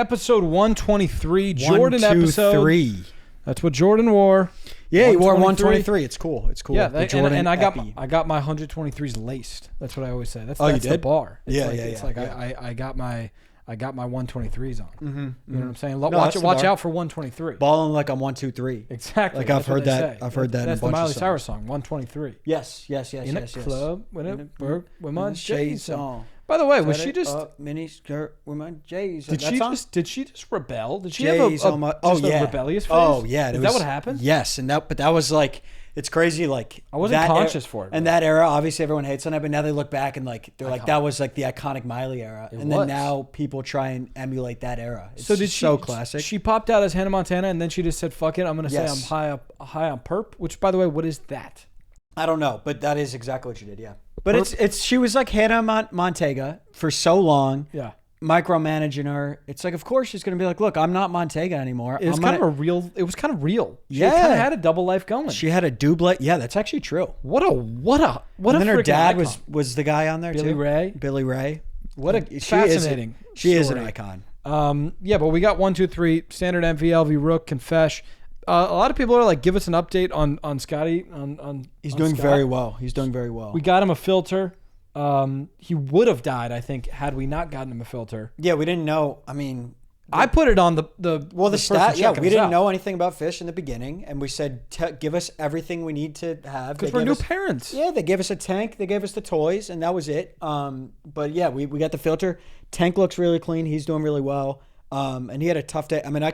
episode 123. Jordan 1, 2, episode. 3. That's what Jordan wore. Yeah, he wore 123. It's cool. It's cool. Yeah, and I got my 123s laced. That's what I always say. That's the bar. It's it's like I got my 123s on. Mm-hmm. You know what I'm saying? Watch out for 123. Balling like I'm 1, 2, 3. Exactly. Like I've heard that. I've heard that. That's in a the bunch Miley of Cyrus song. 123. Yes. In a club with my J's J's on. By the way, was she just mini skirt with my J's? Did she just rebel? Did she J's have on my a rebellious phase? Oh yeah, is that what happened? Yes, but that was like. It's crazy, like I wasn't conscious for it. And that era, obviously, everyone hates on it, but now they look back and like they're like that was like the iconic Miley era, and then now people try and emulate that era. It's so classic. She popped out as Hannah Montana, and then she just said, "Fuck it, I'm gonna say I'm high on perp." Which, by the way, what is that? I don't know, but that is exactly what she did. Yeah, but it's she was like Hannah Montana for so long. Yeah. Micromanaging her, it's like of course she's gonna be like, look, I'm not Montega anymore. It was kind of real. She kind of had a double life going. She had a double. Yeah, that's actually true. What a and then her dad icon. was the guy on there Billy too. Billy Ray. What a fascinating. She is an icon. Yeah, but we got 1, 2, 3 standard MVLV Rook Confesh. A lot of people are like, give us an update on Scotty. He's doing very well. He's doing very well. We got him a filter. He would have died, I think, had we not gotten him a filter. Yeah, we didn't know. I mean, I put it on the stat. Yeah, we didn't know anything about fish in the beginning, and we said, give us everything we need to have. Because we're new parents. Yeah, they gave us a tank, they gave us the toys, and that was it. But yeah, we got the filter. Tank looks really clean. He's doing really well. And he had a tough day. I mean, I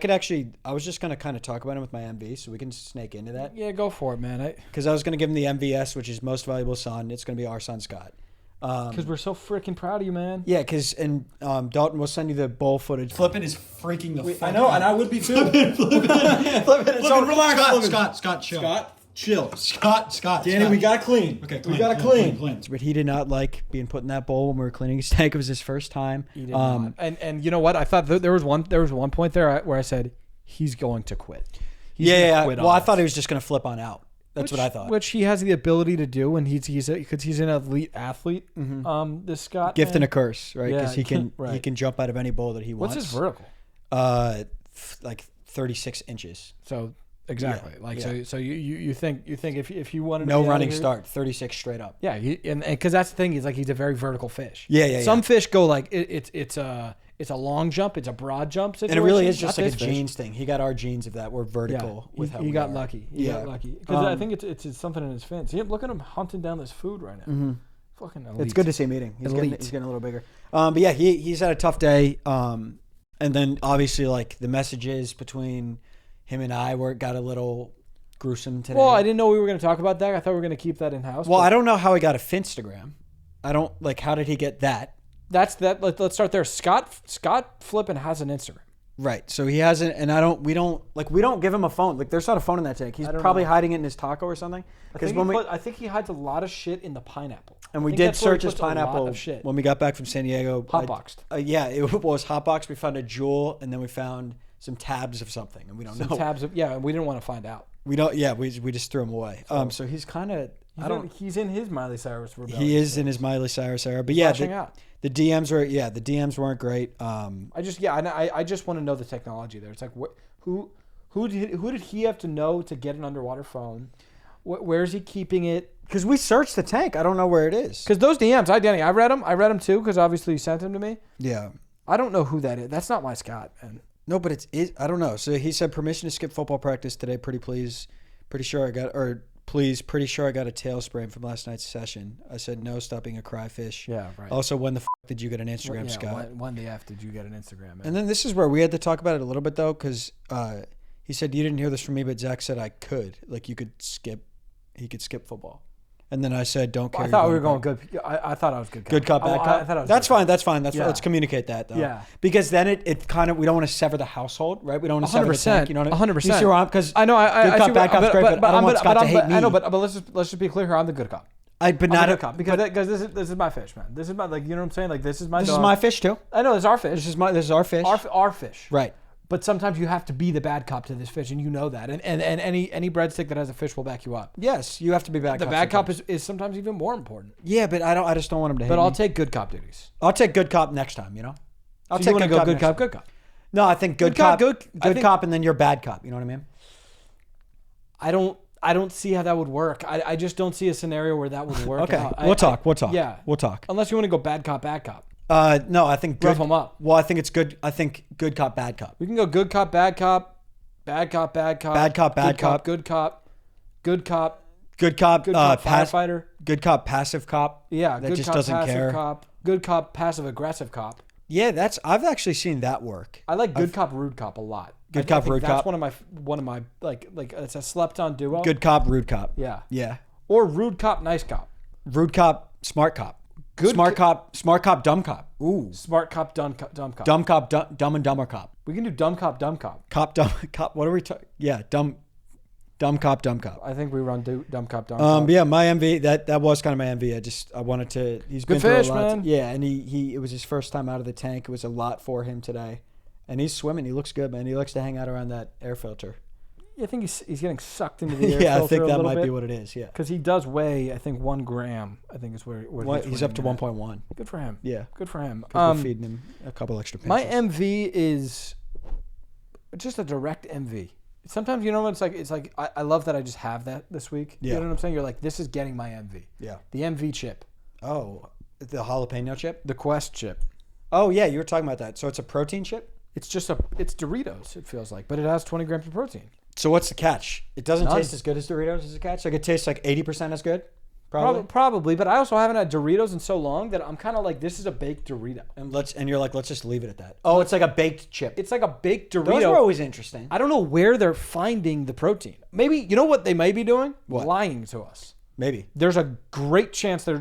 was just going to kind of talk about him with my MV, so we can snake into that. Yeah, go for it, man. Because I was going to give him the MVS, which is most valuable son. It's going to be our son, Scott. Because we're so freaking proud of you, man. Yeah, and Dalton will send you the bowl footage. Flippin is freaking the fuck I know, out. and I would be too. Flippin, relax. Scott, chill. Scott. Danny, we got to clean. Okay, we got to clean. But he did not like being put in that bowl when we were cleaning his tank. It was his first time. He did not. And you know what? I thought there was one point there where I said he's going to quit. Well, I thought he was just going to flip on out. That's what I thought. Which he has the ability to do, and he's an elite athlete. Mm-hmm. This Scott, gift and a curse, right? Because he can jump out of any bowl that he wants. What's his vertical? Like 36 inches. So exactly, so you think if you wanted no running start, 36 straight up. Yeah, and because that's the thing, he's a very vertical fish. Yeah. Some fish go like it's a long jump, it's a broad jump situation. And it really is just like a genes thing. He got our genes of that. We're vertical with how he we got are. lucky. He got lucky. Because I think it's something in his fins. Look at him hunting down this food right now. Mm-hmm. Fucking elite. It's good to see him eating. He's getting a little bigger. But yeah, he's had a tough day. And then obviously like the messages between him and I got a little gruesome today. Well, I didn't know we were going to talk about that. I thought we were going to keep that in house. Well, I don't know how he got a Finstagram. I don't like. How did he get that? That's that. Let's start there. Scott Flippin has an Instagram. Right. So he hasn't, and we don't give him a phone. Like there's not a phone in that tank. He's probably hiding it in his taco or something. I think he hides a lot of shit in the pineapple. And we did search his pineapple when we got back from San Diego. Hotboxed. Yeah, it was hotboxed. We found a jewel, and then we found some tabs of something, and we don't know. Tabs of we didn't want to find out. We don't. Yeah, we just threw him away. So he's kind of. He's in his Miley Cyrus rebellion. He is in his Miley Cyrus era, but yeah, the DMs weren't great. I just want to know the technology there. It's like who did he have to know to get an underwater phone? Where is he keeping it? Because we searched the tank. I don't know where it is. Because those DMs, Danny, I read them too. Because obviously you sent them to me. Yeah. I don't know who that is. That's not my Scott. And no, but it's I don't know. So he said permission to skip football practice today. Pretty sure I got a tail sprain from last night's session. I said no, stop being a cry fish. Yeah, right. Also, when the did you get an Instagram, Scott? When the F did you get an Instagram? Man? And then this is where we had to talk about it a little bit though, because he said you didn't hear this from me, but Zach said I could. Like he could skip football. And then I said, "Don't care." I thought we were going good. I thought I was good. Good cop, bad cop. I thought I was That's fine. That's fine. Let's communicate that though. Yeah. Because then it kind of we don't want to sever the household, right? We don't want to sever the tank. You know what I mean? 100%. You see where I'm because I know. Good cop, bad cop's great, but I don't want Scott to hate me. I know, but let's just be clear here. I'm the good cop. But not a good cop because this is my fish, man. This is my you know what I'm saying? Like this is my. This is my fish too. I know. This is our fish. This is our fish. Our fish. Right. But sometimes you have to be the bad cop to this fish, and you know that. And any breadstick that has a fish will back you up. Yes, you have to be bad cop. The bad cop is sometimes even more important. Yeah, but I just don't want him to hate me. But I'll take good cop duties. I'll take good cop next time, you know? I'll take good cop. Good cop. No, I think good cop, cop, and then you're bad cop. You know what I mean? I don't see how that would work. I just don't see a scenario where that would work. Okay, we'll talk. Yeah, we'll talk. Unless you want to go bad cop, bad cop. No, I think Rough them up. Well, I think it's good. I think good cop, bad cop. We can go good cop, bad cop, bad cop, bad cop, bad cop, bad cop, good cop, good cop, good cop, firefighter, good cop, passive cop. Yeah, that good just cop, doesn't passive care. Cop, good cop, passive aggressive cop. Yeah, I've actually seen that work. I like good cop, rude cop a lot. Good cop, rude that's cop. one of my like it's a slept-on duo. Good cop, rude cop. Yeah. Or rude cop, nice cop. Rude cop, smart cop. Good smart cop, dumb cop. Ooh. Smart cop, dumb cop. Dumb cop, dumb and dumber cop. We can do dumb cop, dumb cop. Cop, dumb cop. What are we talking? Yeah, dumb cop, dumb cop. I think we run dumb cop, dumb cop. Yeah, my MV. That was kind of my MV. I wanted to. He's good been through fish, a lot. man. Yeah, and it was his first time out of the tank. It was a lot for him today, and he's swimming. He looks good, man. He likes to hang out around that air filter. I think he's getting sucked into the air yeah, filter I think a that little might bit. be what it is. Yeah, Because he does weigh, I think 1 gram. I think is where he's up to 1.1. Good for him. Yeah, good for him. We're feeding him a couple extra pinches. My MV is just a direct MV. Sometimes it's like I love that I just have that this week. Yeah. You know what I'm saying? You're like, this is getting my MV. Yeah. The MV chip. Oh, the jalapeno chip. The Quest chip. Oh yeah, you were talking about that. So it's a protein chip. It's Doritos. It feels like, but it has 20 grams of protein. So what's the catch? It doesn't None. taste as good as Doritos as a catch. Like it tastes like 80% as good. Probably, but I also haven't had Doritos in so long that I'm kind of like, this is a baked Dorito. And you're like, let's just leave it at that. Oh, it's like a baked chip. It's like a baked Dorito. Those were always interesting. I don't know where they're finding the protein. Maybe, you know what they may be doing? What? Lying to us. Maybe. There's a great chance they're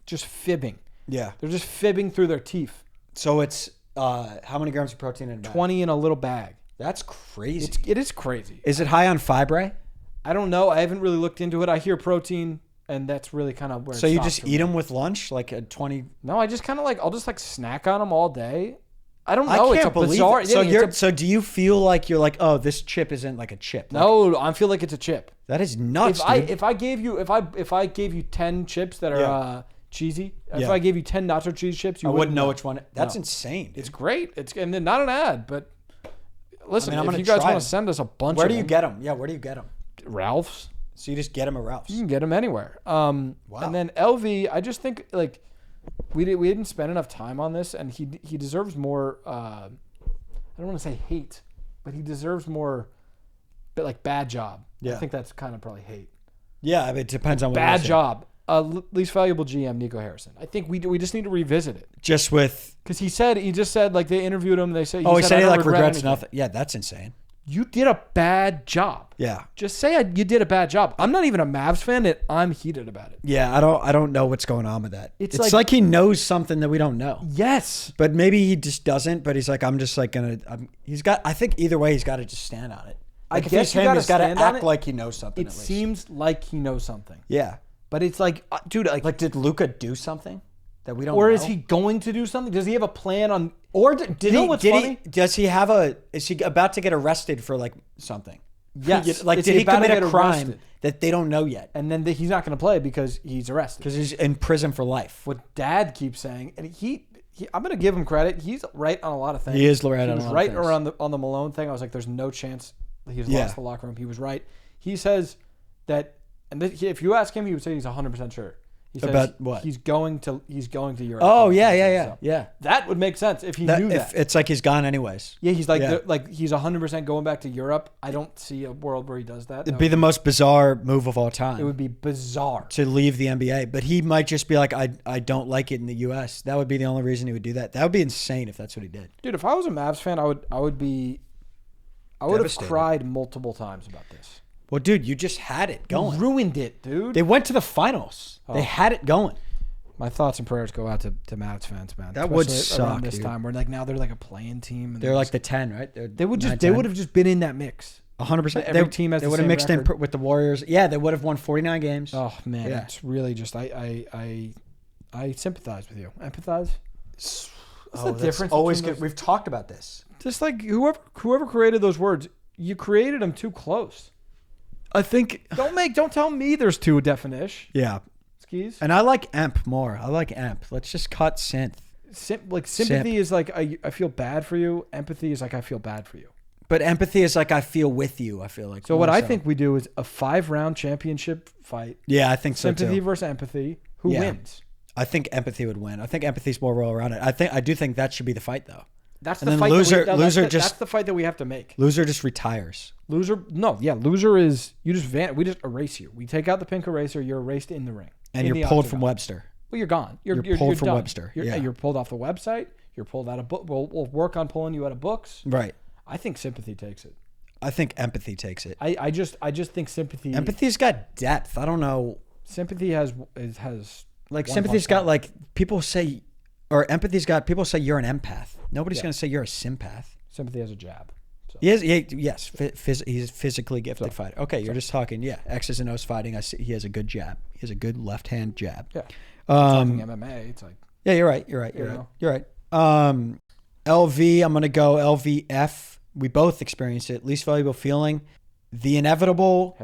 just fibbing. Yeah. They're just fibbing through their teeth. So it's how many grams of protein in a bag? 20 in a little bag. That's crazy. It is crazy. Is it high on fibre? I don't know. I haven't really looked into it. I hear protein, and that's really kind of where. So you just eat them with lunch, like a 20? No, I just kind of I'll just snack on them all day. I don't know. I can't believe bizarre. it. So do you feel like you're like, oh, this chip isn't like a chip? No, I feel like it's a chip. That is nuts. If I gave you 10 chips that are cheesy, if I gave you 10 nacho cheese chips, I wouldn't know which one. That's insane. Dude. It's great. And then not an ad, but listen, if you guys want to send us a bunch, where do you get them? Yeah, where do you get them? Ralph's. So you just get them at Ralph's. You can get them anywhere. Wow. And then LV, I just think we didn't spend enough time on this, and he deserves more. I don't want to say hate, but he deserves more. But like bad job. Yeah. I think that's kind of probably hate. Yeah, I mean, it depends on what. Bad job. Least valuable GM Nico Harrison. I think we just need to revisit it. Just with because he just said like they interviewed him. They said he said he like regrets anything. nothing. Yeah, that's insane. You did a bad job. Yeah. Just say you did a bad job. I'm not even a Mavs fan, and I'm heated about it. Yeah, I don't know what's going on with that. It's like he knows something that we don't know. Yes. But maybe he just doesn't. But he's like, I'm just like I think either way he's got to just stand on it. Like I if guess he's him, he's got to stand on act it. like he knows something. It seems like he knows something. Yeah. But it's like, dude, like did Luka do something that we don't know? Or is he going to do something? Does he have a plan on? Or is he about to get arrested for like something? Yes. Like did he commit a crime that they don't know yet? And then he's not going to play because he's arrested. Because he's in prison for life. What Dad keeps saying, and I'm going to give him credit. He's right on a lot of things. He is right on a lot of things. He was right on the Malone thing. I was like, there's no chance he's lost the locker room. He was right. He says that. And if you ask him, he would say he's 100% sure. He says about what? He's going to Europe. Oh yeah. That would make sense if he knew that. It's like he's gone anyways. Yeah, he's like he's 100% going back to Europe. I don't see a world where he does that. It'd be the most bizarre move of all time. It would be bizarre to leave the NBA, but he might just be like, I don't like it in the U.S. That would be the only reason he would do that. That would be insane if that's what he did. Dude, if I was a Mavs fan, I would have cried multiple times about this. Well, dude, you just had it going. You ruined it, dude. They went to the finals. Oh. They had it going. My thoughts and prayers go out to Mavs fans, man. That would suck around this time. Where now they're like a playing team. And they're like the 10, right? They would have just been in that mix. 100%. Every team has. They would have mixed in with the Warriors. Yeah, they would have won 49 games. Oh man, it's really just I sympathize with you. Empathize. What's the difference? Always good. We've talked about this. Just like whoever created those words, you created them too close. I think don't tell me there's two definition. Yeah. Skis. And I like amp more. I like amp. Let's just cut synth. sympathy is like I feel bad for you. Empathy is like I feel bad for you. But empathy is like I feel with you. I feel like. So what I think we do is a 5-round championship fight. Yeah, I think so Sympathy too. versus empathy. Who wins? I think empathy would win. I think empathy's more well rounded. I do think that should be the fight though. That's And the then fight. that's the fight that we have to make. Loser just retires. Loser is we just erase you. We take out the pink eraser. You're erased in the ring. And in you're the pulled octagon. from Webster. Well, you're gone. You're pulled from done. Webster. You're pulled off the website. You're pulled out of book. We'll work on pulling you out of books. Right. I think sympathy takes it. I think empathy takes it. I just think sympathy. Empathy's got depth. I don't know. Sympathy has Like sympathy's got like people say, or empathy's got people say you're an empath. Nobody's gonna say you're a sympath. Sympathy has a jab. So. Yes, he's physically gifted fighter. Okay, you're just talking. Yeah, X's and O's fighting. I see he has a good jab. He has a good left hand jab. Yeah. Talking MMA, it's like. Yeah, you're right. You're right. LV, I'm gonna go LVF. We both experienced it. Least valuable feeling, the inevitable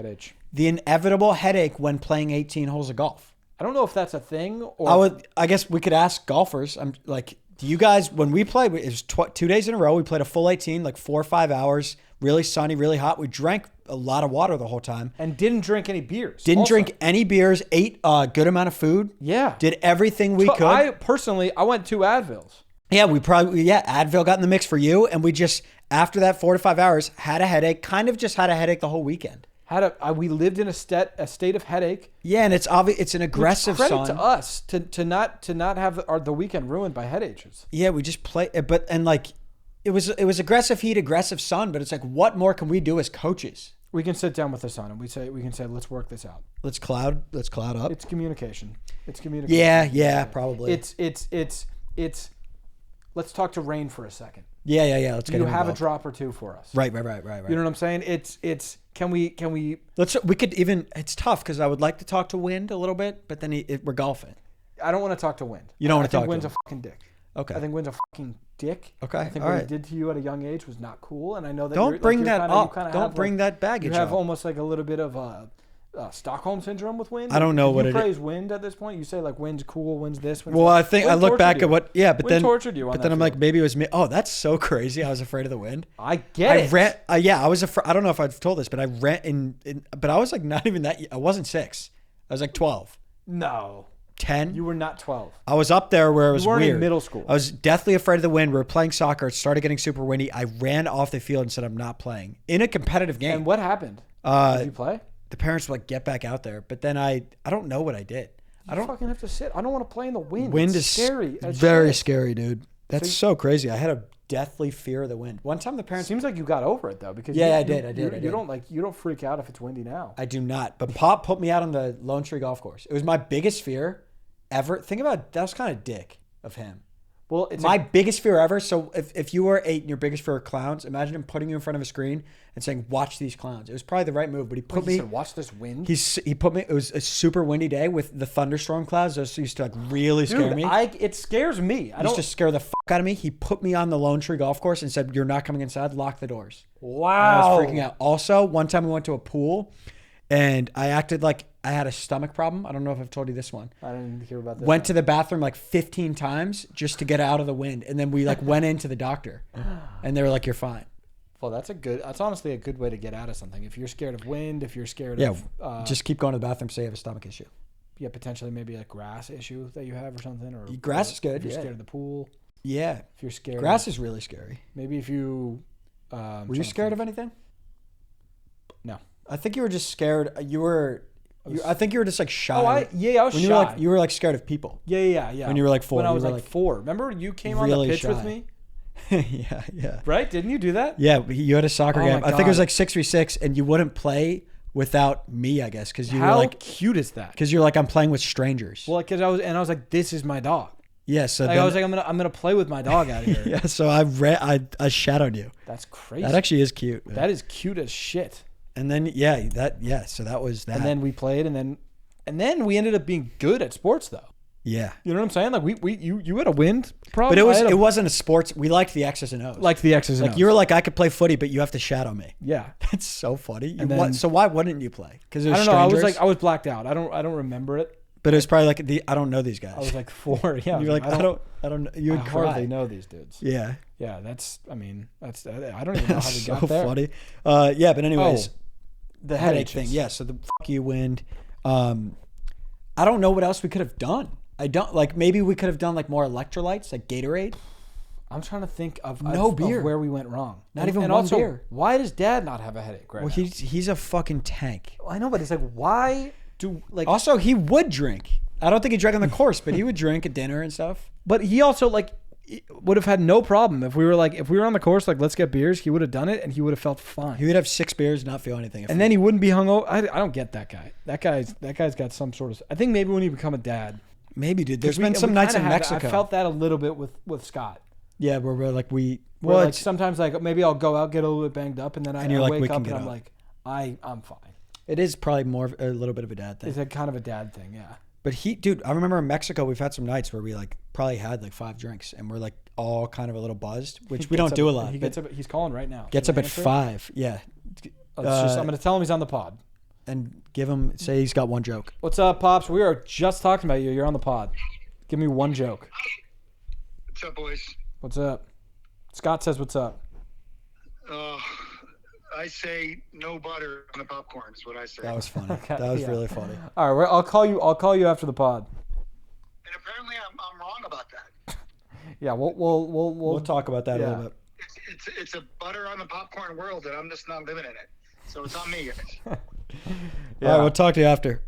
headache when playing 18 holes of golf. I don't know if that's a thing. Or I guess we could ask golfers. I'm like, do you guys, when we played, it was 2 days in a row. We played a full 18, like 4 or 5 hours, really sunny, really hot. We drank a lot of water the whole time. And didn't drink any beers. Drink any beers, ate a good amount of food. Yeah. Did everything we could. I went 2 Advils. Yeah, Advil got in the mix for you. And we just, after that 4 to 5 hours, had a headache, kind of just had a headache the whole weekend. We lived in a state of headache. Yeah, and it's obvious. It's an aggressive credit son. to us to not have the weekend ruined by headaches. Yeah, we just play, it was aggressive heat, aggressive sun. But it's like, what more can we do as coaches? We can sit down with the sun and we can say, let's work this out. Let's cloud up. It's communication. Yeah, probably. It's. Let's talk to Rain for a second. Yeah. Let's get. You have a drop or two for us. Right. You know what I'm saying? It's. Can we? We could even. It's tough because I would like to talk to Wind a little bit, but then we're golfing. I don't want to talk to Wind. You don't want to talk to Wind's him. a fucking dick. Okay. I think Wynn's a fucking dick. Okay. I think all what right. he did to you at a young age was not cool, and I know that. Don't bring that up. Don't bring that baggage up. You have almost like a little bit of Stockholm syndrome with Wynn. I don't know what it is. You praise Wynn at this point. You say like Wynn's cool, Wynn's this. Wynn's well, that. I think I look back at what. Yeah, but Wynn then tortured you. But then I'm like, maybe it was me. Oh, that's so crazy. I was afraid of the wind. I get it. I was afraid. I don't know if I've told this, but I ran in. But I was like not even that. I wasn't 6. I was like 12. No. 10. You were not 12. I was up there where it was weird. In middle school. I was deathly afraid of the wind. We were playing soccer. It started getting super windy. I ran off the field and said, I'm not playing in a competitive game. And what happened? Did you play? The parents were like, get back out there. But then I don't know what I did. I don't fucking have to sit. I don't want to play in the wind. Wind it's is scary. Very scary, dude. That's so crazy. I had a deathly fear of the wind. One time the parents. Seems like you got over it though, because I did. You don't freak out if it's windy now. I do not. But Pop put me out on the Lone Tree Golf Course. It was my biggest fear ever. Think about it. That was kind of dick of him. Well, it's my biggest fear ever. So if you were 8 and your biggest fear are clowns, imagine him putting you in front of a screen and saying, "Watch these clowns." It was probably the right move, but he put me. He said, "Watch this wind." He put me. It was a super windy day with the thunderstorm clouds. Those used to like really scare me. It scares me. Used to scare the fuck out of me. He put me on the Lone Tree Golf Course and said, "You're not coming inside. Lock the doors." Wow. And I was freaking out. Also, one time we went to a pool, and I acted like I had a stomach problem. I don't know if I've told you this one. I didn't hear about this. Went to the bathroom like 15 times just to get out of the wind, and then we like went into the doctor, and they were like, "You're fine." Well, that's honestly a good way to get out of something. If you're scared of wind, if you're scared of just keep going to the bathroom. Say you have a stomach issue. Yeah, potentially maybe a grass issue that you have or something. Or grass is good. If you're scared of the pool. Yeah. If you're scared. Grass is really scary. Maybe if you. Were you scared of anything? No. I think you were just scared. I think you were just like shy. Oh, I was when shy. You were like scared of people. Yeah. When you were like 4. When I was like 4. Remember you came on the pitch with me? yeah. Right? Didn't you do that? Yeah, you had a soccer game. I think it was like 6v6, and you wouldn't play without me, I guess, because you were like, cute is that? Because you're like, I'm playing with strangers. Well, because I was like, this is my dog. Yeah, so I was like, I'm gonna play with my dog out here. Yeah, so I shadowed you. That's crazy. That actually is cute. Man. That is cute as shit. And then so that was that. And then we played, and then we ended up being good at sports though. Yeah. You know what I'm saying? Like you had a wind problem. But it wasn't a sports. We liked the X's and O's. Like the X's and O's. Like you were like, I could play footy, but you have to shadow me. Yeah. That's so funny. And then, so why wouldn't you play? Because I don't know. I was blacked out. I don't remember it. But it was probably like I don't know these guys. I was like 4. Yeah. You're like, I don't know. You would cry. hardly know these dudes. Yeah. Yeah. I don't even know how we so got there. funny. Yeah, but anyways, The headache thing. Yeah. So the fuck you wind. I don't know what else we could have done. Maybe we could have done like more electrolytes, like Gatorade. I'm trying to think of beer. Of where we went wrong. Not even and one also, beer. Why does Dad not have a headache right Well, now? he's a fucking tank. I know, but it's like, why do like? Also, he would drink. I don't think he drank on the course, but he would drink at dinner and stuff. But he also like would have had no problem if we were on the course, like let's get beers. He would have done it, and he would have felt fine. He would have 6 beers, and not feel anything. And then he wouldn't be hungover. I don't get that guy. That guy's got some sort of. I think maybe when you become a dad. Maybe, dude. There's been some nights in Mexico. I felt that a little bit with Scott. Yeah, where we're like like sometimes like maybe I'll go out, get a little bit banged up, and then I wake up and I'm like I'm fine. It is probably more of a little bit of a dad thing. It's a kind of a dad thing, yeah. But dude, I remember in Mexico we've had some nights where we like probably had like 5 drinks and we're like all kind of a little buzzed, which we don't do a lot. He's calling right now. Gets up at 5. Yeah. I'm going to tell him he's on the pod. And say he's got one joke. What's up, Pops? We are just talking about you. You're on the pod. Give me one joke. What's up, boys? What's up? Scott says what's up. I say no butter on the popcorn is what I say. That was funny. Okay, that was really funny. All right, I'll call you after the pod. And apparently I'm wrong about that. Yeah, we'll talk about that a little bit. It's a butter on the popcorn world, and I'm just not living in it. So it's on me, guys. Yeah, all right, we'll talk to you after.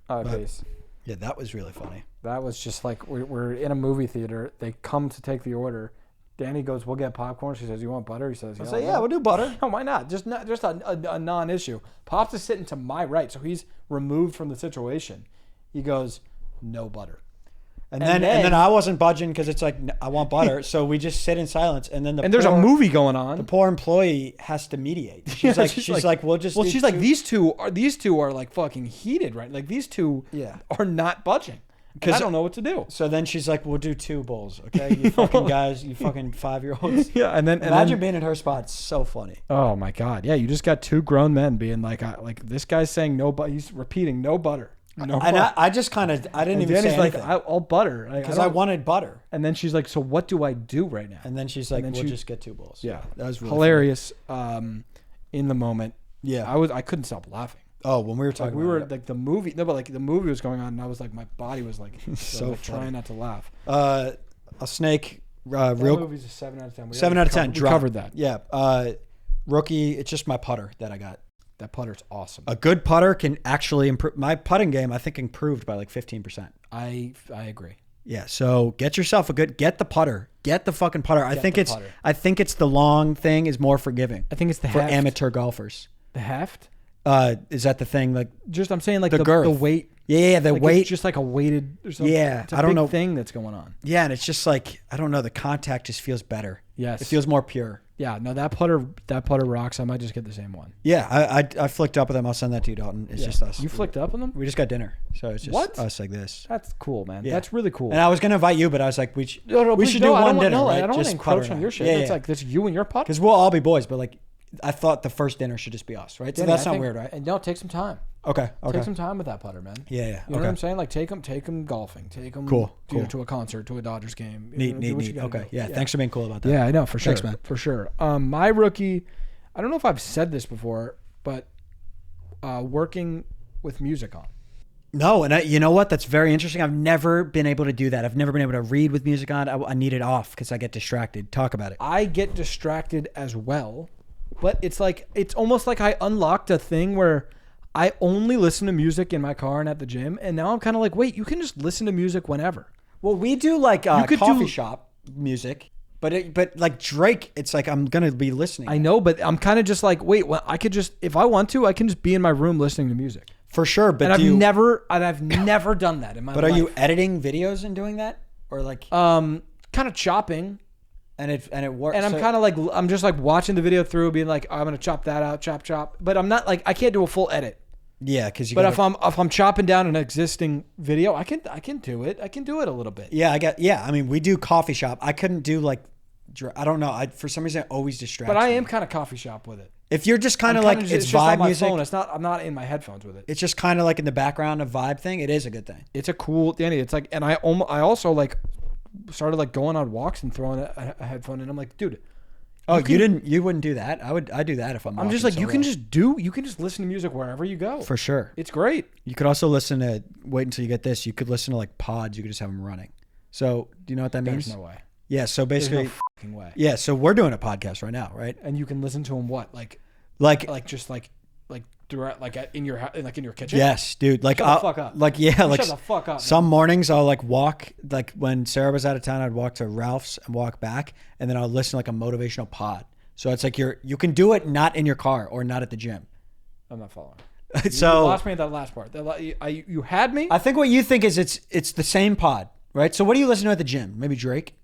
All right, peace. Yeah, that was really funny. That was just like we're in a movie theater. They come to take the order. Danny goes, "We'll get popcorn." She says, "You want butter?" He says, "I say, yeah, we'll do butter." No, why not? Just a non-issue. Pops is sitting to my right, so he's removed from the situation. He goes, "No butter." And then I wasn't budging because it's like I want butter, so we just sit in silence. And then there's a movie going on. The poor employee has to mediate. She's like, we'll just. Well, she's like, these two are like fucking heated, right? Like these two are not budging. Because I don't know what to do. So then she's like, "We'll do 2 bowls, okay? You fucking guys, you fucking 5-year-olds." Yeah, and then imagine being in her spot. It's so funny. Oh my god, yeah, you just got 2 grown men being like this guy's saying no butter. He's repeating no butter. No and butter. I just kind of I didn't even say anything. Like, I'll butter because I wanted butter. And then she's like, "So what do I do right now?" And then she's like, "We'll just get 2 bowls." Yeah, that was really hilarious. In the moment, yeah, I couldn't stop laughing. Oh, when we were talking, we were like the movie. No, but like the movie was going on, and I was like, my body was like so trying not to laugh. A snake. That movie's a 7 out of 10. 7 out of 10. We covered that. Yeah. Rookie. It's just my putter that I got. That putter's awesome. A good putter can actually improve my putting game. I think improved by like 15%. I agree. Yeah. So get yourself get the putter. Get the fucking putter. I think it's the long thing is more forgiving. I think it's the for heft. amateur golfers. The heft. Is that the thing? Like, just I'm saying like the girth. The weight. Yeah, the like weight. It's just like a weighted or something. Yeah, it's a big thing that's going on. Yeah, and it's just like I don't know. The contact just feels better. Yes, it feels more pure. Yeah, no, that putter rocks. I might just get the same one. Yeah, I flicked up with them. I'll send that to you, Dalton. It's just us. You flicked up with them? We just got dinner, so it's just us like this. That's cool, man. Yeah. That's really cool. And I was gonna invite you, but I was like, we should do one dinner. Right? I don't want to encroach on your shit. It's like that's you and your putter. Because we'll all be boys, but like I thought the first dinner should just be us, right? So that's not weird, right? And no, take some time. Okay. Take some time with that putter, man. Yeah. You know what I'm saying? Like take them golfing. Take them to a concert, to a Dodgers game. Neat. Okay. Yeah. Thanks for being cool about that. Yeah, I know for sure. Thanks, man. For sure. My rookie, I don't know if I've said this before, but working with music on. No, and you know what? That's very interesting. I've never been able to do that. I've never been able to read with music on. I need it off because I get distracted. Talk about it. I get distracted as well, but it's almost like I unlocked a thing where I only listen to music in my car and at the gym, and now I'm kind of like, wait, you can just listen to music whenever. Well, we do like coffee shop music, but like Drake, it's like I'm gonna be listening. I know, but I'm kind of just like, wait, well, I could just, if I want to, I can just be in my room listening to music. For sure, but I've never done that in my life. But are you editing videos and doing that, or like kind of chopping? And it works. And I'm kind of like, I'm just like watching the video through, being like, I'm gonna chop that out, chop. But I'm not like, I can't do a full edit. Yeah, because if I'm chopping down an existing video, I can do it. I can do it a little bit. Yeah, I mean, we do coffee shop. I couldn't do like, I don't know. For some reason, it always distracts. But I me. am kind of coffee shop with it. If you're just kind of I'm like kinda it's just on vibe my music, phone. It's not. I'm not in my headphones with it. it's just kind of like in the background of vibe thing. It is a good thing. It's a cool, Danny. It's like, and I also like started like going on walks and throwing a headphone in. I'm like, dude. Oh, you wouldn't do that? I'd do that if I'm. I'm just like, you can just listen to music wherever you go. For sure. It's great. You could also listen to. Wait until you get this. You could listen to like pods. You could just have them running. So do you know what that means? There's no way. Yeah. So basically, There's no fucking way. yeah. So we're doing a podcast right now, right? And you can listen to them like direct in your kitchen. Yes, dude. Like, Shut the fuck up. Like, yeah, like Shut the fuck up. some mornings I'll like walk, like when Sarah was out of town, I'd walk to Ralph's and walk back, and then I'll listen to like a motivational pod. So it's like you can do it not in your car or not at the gym. I'm not following. So you lost me at that last part. You had me. I think what you think is it's the same pod, right? So what do you listen to at the gym? Maybe Drake?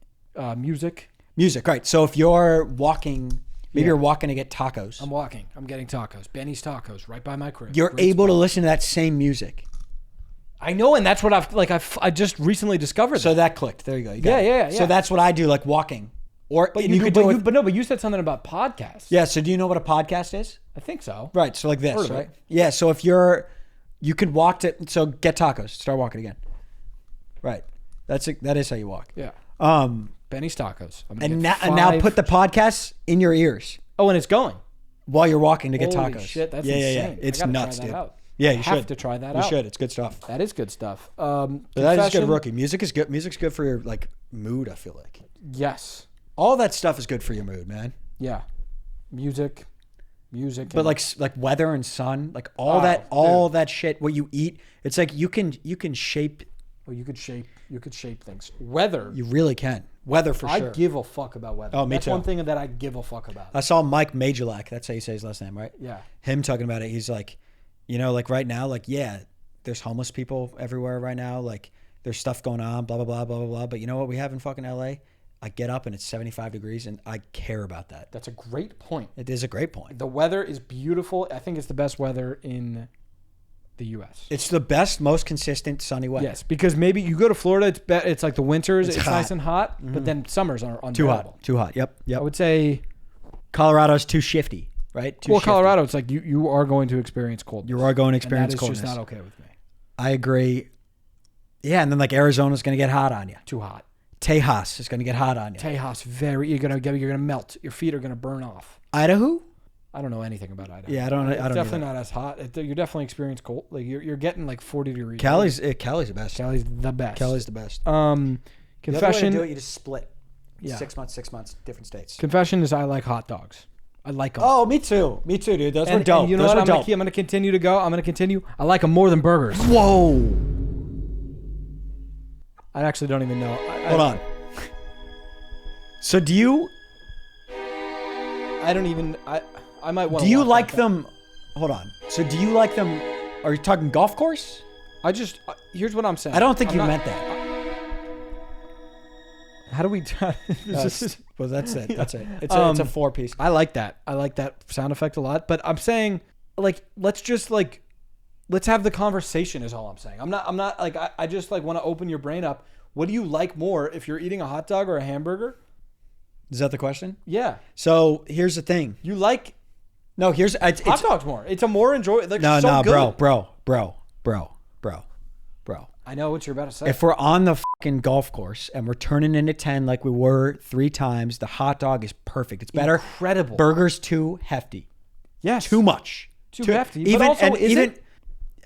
Music. Music, right. So if you're walking, maybe Yeah. you're walking to get tacos. I'm walking. I'm getting tacos. Benny's Tacos right by my crib. You're Great able to spot. listen to that same music. I know, and that's what I just recently discovered. So that clicked. There you go. You got Yeah, it. yeah, So yeah. that's what I do, like walking. Or But and you could do, do it. but you said something about podcasts. Yeah. So do you know what a podcast is? I think so. Right. So like Heard this, of right? it. Yeah. So if you could walk to, so get tacos, start walking again. Right. That is how you walk. Yeah. Um, Benny's Tacos. and now put the podcasts in your ears Oh, and it's going. while you're walking to get Holy tacos. shit, that's yeah, insane. yeah, yeah. It's I gotta nuts, try that dude. out. Yeah, you I should. have to try that you out. should. It's good stuff. That is good stuff. But that is good Confession? rookie. Music is good. Music's good for your like mood. I feel like Yes. all that stuff is good for your mood, man. Yeah. Music. But like weather and sun, like all that shit. What you eat, it's like you can shape. Well, you could shape things. Weather. You really can. Weather for I sure. give a fuck about weather. Oh, me That's too. one thing that I give a fuck about. I saw Mike Majorlak. That's how you say his last name, right? Yeah. Him talking about it. He's like, like right now, like, yeah, there's homeless people everywhere right now. Like there's stuff going on, blah, blah, blah, blah, blah, blah. But you know what we have in fucking LA? I get up and it's 75 degrees and I care about that. That's a great point. It is a great point. The weather is beautiful. I think it's the best weather in the U.S. It's the best, most consistent sunny weather. Yes, because maybe you go to Florida, it's like the winters, it's hot. nice and hot, but then summers are unbearable. Too hot. Yep. I would say, Colorado's too shifty, right? Too well, shifty. Colorado, it's like you are going to experience cold. You are going to and experience that is coldness. just not okay with me. I agree. Yeah, and then like Arizona's going to get hot on you. Too hot. Tejas is going to get hot on you. Tejas, you're gonna melt. Your feet are gonna burn off. Idaho? I don't know anything about Idaho. Yeah, I don't Definitely either. not as hot. You're definitely experiencing cold. Like you're getting like 40 degrees. Cali's the best. Cali's the best. Cali's the best. Confession. The other way to do it, you just split. Yeah. 6 months, different states. Confession is I like hot dogs. I like them. Oh, me too, dude. Those were dope. And you know Those what? were I'm dope. gonna continue to go. I'm gonna continue. I like them more than burgers. Whoa! I actually don't even know. Hold on. So do you I don't even. I might want. do you like them? Hold on. So do you like them? Are you talking golf course? I just. Here's what I'm saying. I don't think I'm you not- meant that. How do we? Well, that's it. That's it. It's a 4-piece. I like that. I like that sound effect a lot. But I'm saying, like, let's have the conversation. Is all I'm saying. I'm not like. I just like want to open your brain up. What do you like more if you're eating a hot dog or a hamburger? Is that the question? Yeah, So here's the thing. you like No, here's it's hot dogs more. It's a more enjoyable. no, so no, good. bro. I know what you're about to say. If we're on the fucking golf course and we're turning into 10 like we were 3 times, the hot dog is perfect. It's better. Incredible. Burger's too hefty. Yes. Too much. Too hefty. But Even also, and is even it-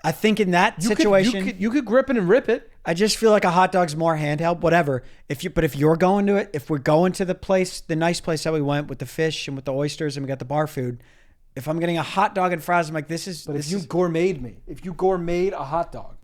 I think in that You situation, you could grip it and rip it. I just feel like a hot dog's more handheld, whatever. If you're going to it, if we're going to the place, the nice place that we went with the fish and with the oysters and we got the bar food, if I'm getting a hot dog and fries, I'm like, this is. But this if you is, if you gourmet a hot dog,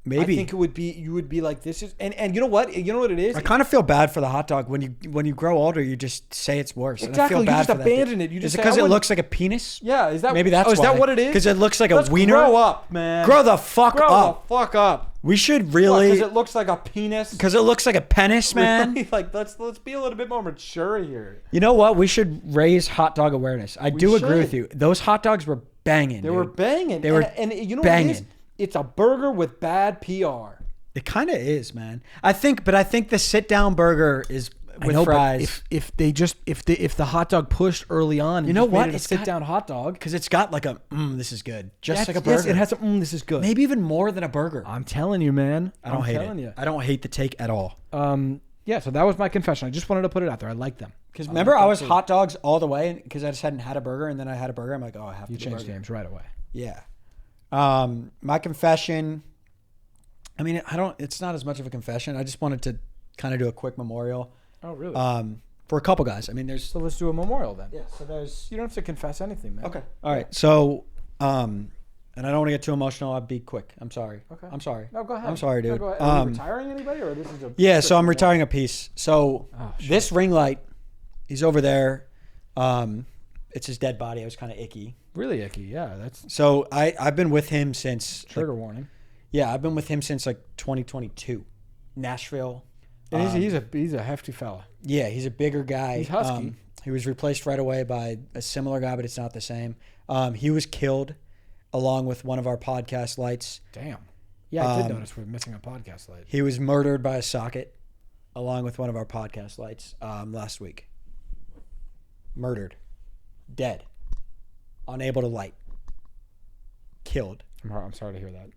maybe I think you would be like, this is, and you know what it is. I kind of feel bad for the hot dog when you grow older. You just say it's worse. And I Exactly, feel you bad just for that. abandon it. You Is just it say, because I it wouldn't- looks like a penis? Yeah, is that Maybe that's is why. that what it is? Because it looks like a Let's wiener. Grow up, man. Grow the fuck Grow up. the fuck up. We should really Because it looks like a penis. because it looks like a penis, man. Really? Like let's be a little bit more mature here. You know what? We should raise hot dog awareness. I do agree with should. you. Those hot dogs were banging. They were banging. They were and you know banging. what it is? It's a burger with bad PR. It kind of is, man. I think the sit down burger is with know, fries. But if the hot dog pushed early on, You know what? It's It's sit got- down hot dog. Because it's got like a, this is good. Just like a Yes, burger. it has a, this is good. Maybe even more than a burger. I'm telling you, man. I don't hate it. You. I don't hate the take at all. Yeah, so that was my confession. I just wanted to put it out there. I like them. Because remember, I was hot dogs all the way because I just hadn't had a burger, and then I had a burger. I'm like, oh, I have to You get changed burger. games right away. Yeah. My confession. I mean, it's not as much of a confession. I just wanted to kind of do a quick memorial. Oh, really? For a couple guys. I mean, there's. So let's do a memorial then. Yeah. So there's. You don't have to confess anything, man. Okay. All right. So, and I don't want to get too emotional. I'll be quick. I'm sorry. Okay. I'm sorry. No, go ahead. I'm sorry, dude. No, go ahead. Are you retiring anybody, or this is a? Yeah. So I'm retiring a piece. So this ring light, he's over there. It's his dead body. I was kind of icky. Really icky. Yeah, that's So I've been with him since. trigger warning. Yeah, I've been with him since like 2022, Nashville. And he's a hefty fella. Yeah, he's a bigger guy. He's husky. He was replaced right away by a similar guy, but it's not the same. He was killed along with one of our podcast lights. Damn. Yeah, I did notice we're missing a podcast light. He was murdered by a socket along with one of our podcast lights last week. Murdered. Dead. Unable to light. Killed. I'm sorry to hear that.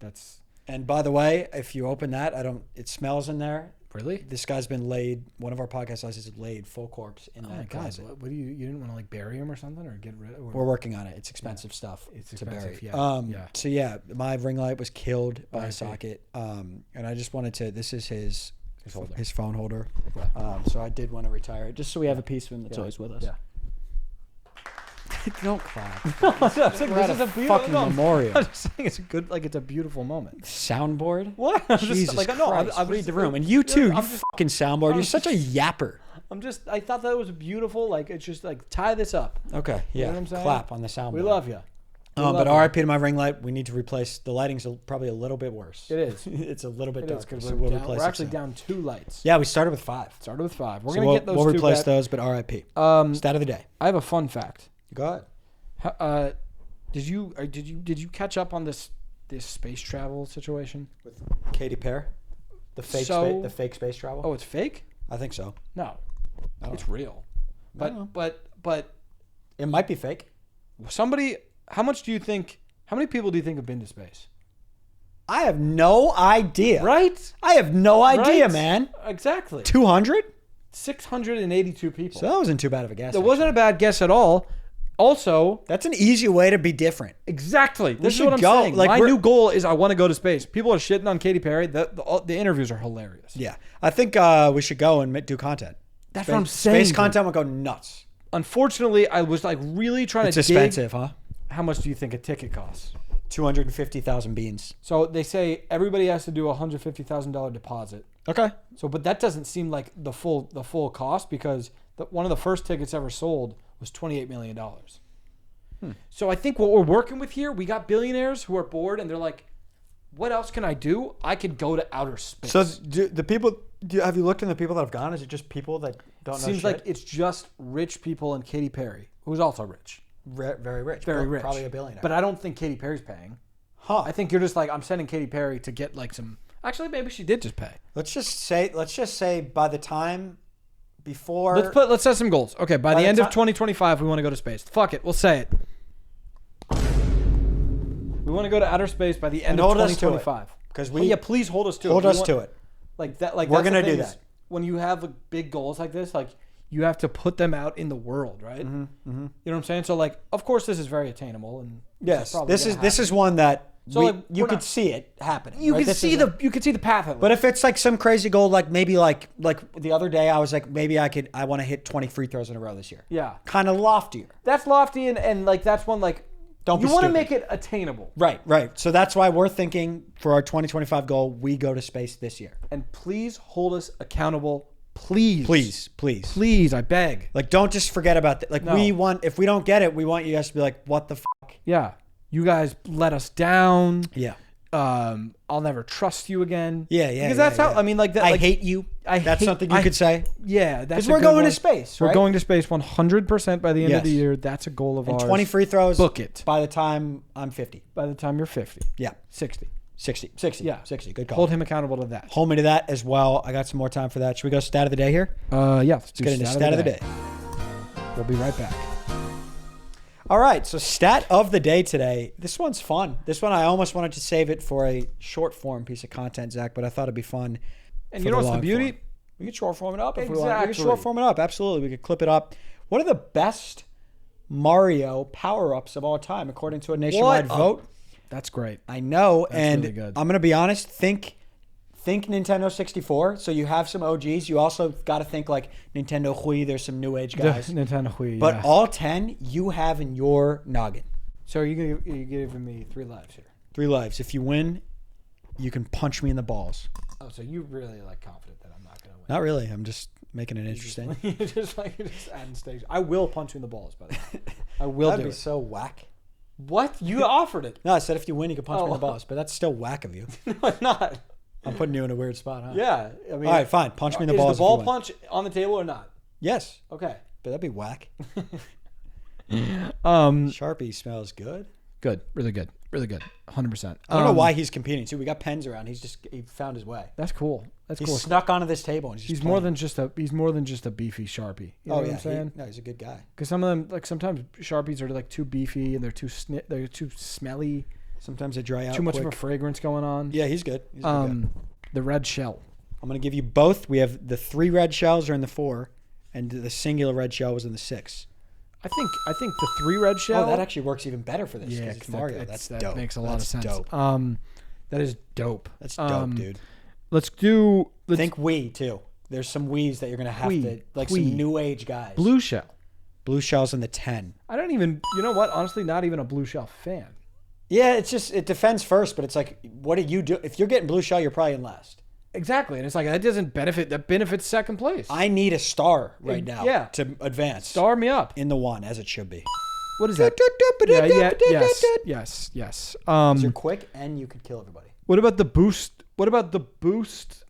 That's And by the way, if you open that, it smells in there. really. This guy's been laid. One of our podcast lights is laid full corpse in Oh my that god! closet. What do you didn't want to like bury him or something or get rid of? Or, We're working on it. It's expensive stuff. It's to expensive, bury. yeah. So yeah, my ring light was killed by a R.I.P. socket. And I just wanted to. This is his holder. his phone holder. Yeah. So I did want to retire it just so we have a piece of him that's always with us. Yeah. Don't clap. This We're at a fucking memorial. I'm just saying it's a good, like it's a beautiful moment. Soundboard. What? Jesus like, Christ. no, Read the room. And you too. I'm You just- fucking soundboard. You're such a yapper. I thought that was beautiful. Like it's just like tie this up. Okay. Yeah. know what I'm saying? Clap on the soundboard. We love you. But RIP to my ring light. We need to replace the lighting's probably a little bit worse. It is. It's a little bit It is darker. because So we're, we'll replace we're it actually soon. down 2 lights. Yeah, we started with 5. Started with 5. We're So gonna get those. we'll 2 replace back. those, but RIP. Stat of the day. I have a fun fact. Go ahead. Did you catch up on this space travel situation? With Katy Perry, the fake space travel. Oh, it's fake? I think so. No, I don't it's real. I don't know. But It might be fake. somebody. How many people do you think have been to space? I have no idea. Right? I have no idea, Right? man. Exactly. 200? 682 people. So that wasn't too bad of a guess. That wasn't a bad guess at all. Also, That's an easy way to be different. exactly. This is should what I'm go. saying. Like, My we're- new goal is I want to go to space. People are shitting on Katy Perry. The interviews are hilarious. Yeah. I think we should go and do content. That's what I'm saying. Space dude. content would go nuts. Unfortunately, I was like really trying It's to expensive, huh? dig. How much do you think a ticket costs? 250,000 beans. So they say everybody has to do a $150,000 deposit. Okay. So, but that doesn't seem like the full cost because one of the first tickets ever sold was $28 million. So I think what we're working with here, we got billionaires who are bored and they're like, what else can I do? I could go to outer space. So have you looked into the people that have gone? Is it just people that don't know Seems shit? like it's just rich people and Katy Perry, who's also rich. Very rich. Very rich. Probably a billionaire. But I don't think Katy Perry's paying. Huh. I think you're just like, I'm sending Katy Perry to get like some. Actually, maybe she did just pay. Let's just say by the time before Let's set some goals. Okay, by the the end of ti- 2025, we want to go to space. Fuck it, we'll say it. We want to go to outer space by the end of hold us to it, 2025. 'cause Oh, yeah, please hold us to it. hold We us want- to it. Like that. Like We're that's the gonna do thing is, that. When you have like, big goals like this, like you have to put them out in the world, right? You know what I'm saying? So like, of course, this is very attainable, and Yes. probably This gonna is one that So, like, you we're could not- see it happening. you right? can This see isn't- you can see the path. At But if it's like some crazy goal, like maybe like the other day, I was like, maybe I want to hit 20 free throws in a row this year. yeah, Kind of loftier. that's lofty, and like that's one like Don't be you want to stupid. make it attainable. Right. So that's why we're thinking for our 2025 goal, we go to space this year. And please hold us accountable. Please. Please. Please, I beg. Like, don't just forget about that. Like, No. if we don't get it, we want you guys to be like, what the fuck? Yeah. You guys let us down. Yeah. I'll never trust you again. Yeah. Because that's how, I mean, like that. I like, hate you. That's something you could say. Yeah. That's Because a we're good going one. to space, We're right? going to space 100% by the end of the Yes. year. That's a goal of And ours. 20 free throws. Book it. By the time I'm 50. By the time you're 50, Yeah. 60. 60. 60. Yeah. 60. Good call. Hold him accountable to that. Hold me to that as well. I got some more time for that. Should we go stat of the day here? Yeah. Let's Get into stat of the day. We'll be right back. All right. So stat of the day today. This one's fun. This one, I almost wanted to save it for a short form piece of content, Zach, but I thought it'd be fun. And you know what's the beauty? Form. We could short form it up if we want. Exactly. We could short form it up. Absolutely. We could clip it up. One of the best Mario power-ups of all time, according to a nationwide vote. That's great. I know, That's and really good. I'm gonna be honest. Think Nintendo 64. So you have some OGs. You also got to think like Nintendo Wii. There's some new age guys. Nintendo Wii. But yeah. all 10 you have in your noggin. So you're giving me 3 lives here. 3 lives. If you win, you can punch me in the balls. Oh, so you really confident that I'm not gonna win? Not really. I'm just making it interesting. just adding stage. I will punch you in the balls, by the way. I will That'd do be it. so whack. What? You offered it. No, I said if you win, you can punch me in the balls. But that's still whack of you. No, I'm not. I'm putting you in a weird spot, huh? Yeah. I mean, All right, fine. Punch me in the balls. Is the ball if you win. punch on the table or not? Yes, Okay. but that'd be whack. Um. Sharpie smells good. Good. Really good. Really good. 100%. I don't know why he's competing too. We got pens around. He found his way. That's cool. That's He cool. snuck onto this table and He's more than just a beefy Sharpie. You know what I'm saying? He's a good guy. Because some of them, like sometimes Sharpies are like too beefy and they're too smelly. Sometimes they dry out. Too much quick. of a fragrance going on. Yeah, he's good. He's a good guy. The red shell. I'm gonna give you both. We have the 3 red shells are in the 4, and the singular red shell was in the 6. I think the 3 red shell. Oh, that actually works even better for this. yeah, It's Mario. That's that dope. makes a lot of sense. Dope. That is dope. That's dope, dude. Let's Think Wii too. There's some Wiis that you're gonna have to Wii. some new age guys. blue shell. Blue shells in the 10. I don't even. You know what? Honestly, not even a blue shell fan. Yeah, it's just it defends first, but it's like, what do you do if you're getting blue shell? You're probably in last. Exactly, and it's like that doesn't benefit. That benefits second place. I need a star right now. Yeah. To advance. Star me up. in the 1 as it should be. What is that? Yes. You're quick and you could kill everybody. What about the boost? What about the boost?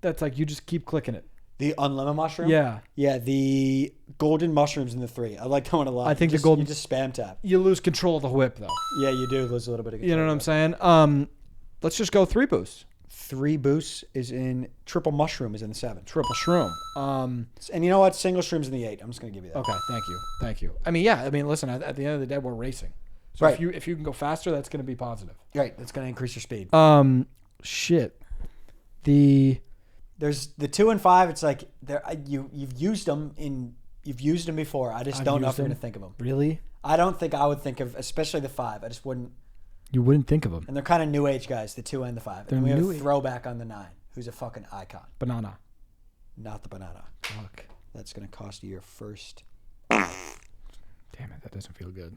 That's like you just keep clicking it. The unlimited mushroom? Yeah. Yeah, the golden mushrooms in the 3. I like that one a lot. I think you the golden- You just spam tap. You lose control of the whip though. Yeah, you do lose a little bit of control. You know what I'm saying? Let's just go 3 boosts. 3 boosts is in triple mushroom is in the 7. Triple shroom. And you know what? Single shrooms in the 8. I'm just gonna give you that. Okay, thank you. I mean, listen. At the end of the day, we're racing. So Right. if you can go faster, that's going to be positive. Right. That's gonna increase your speed. Shit. There's the 2 and 5. It's like you've used them before. I just don't know if you're gonna think of them. Really? I don't think I would think of, especially the 5. I just wouldn't. You wouldn't think of them. And they're kind of new age guys, the 2 and the 5. They're And we have new a age. throwback on the 9, who's a fucking icon. Banana. Not the banana. Fuck. That's gonna cost you your first. Damn it, that doesn't feel good.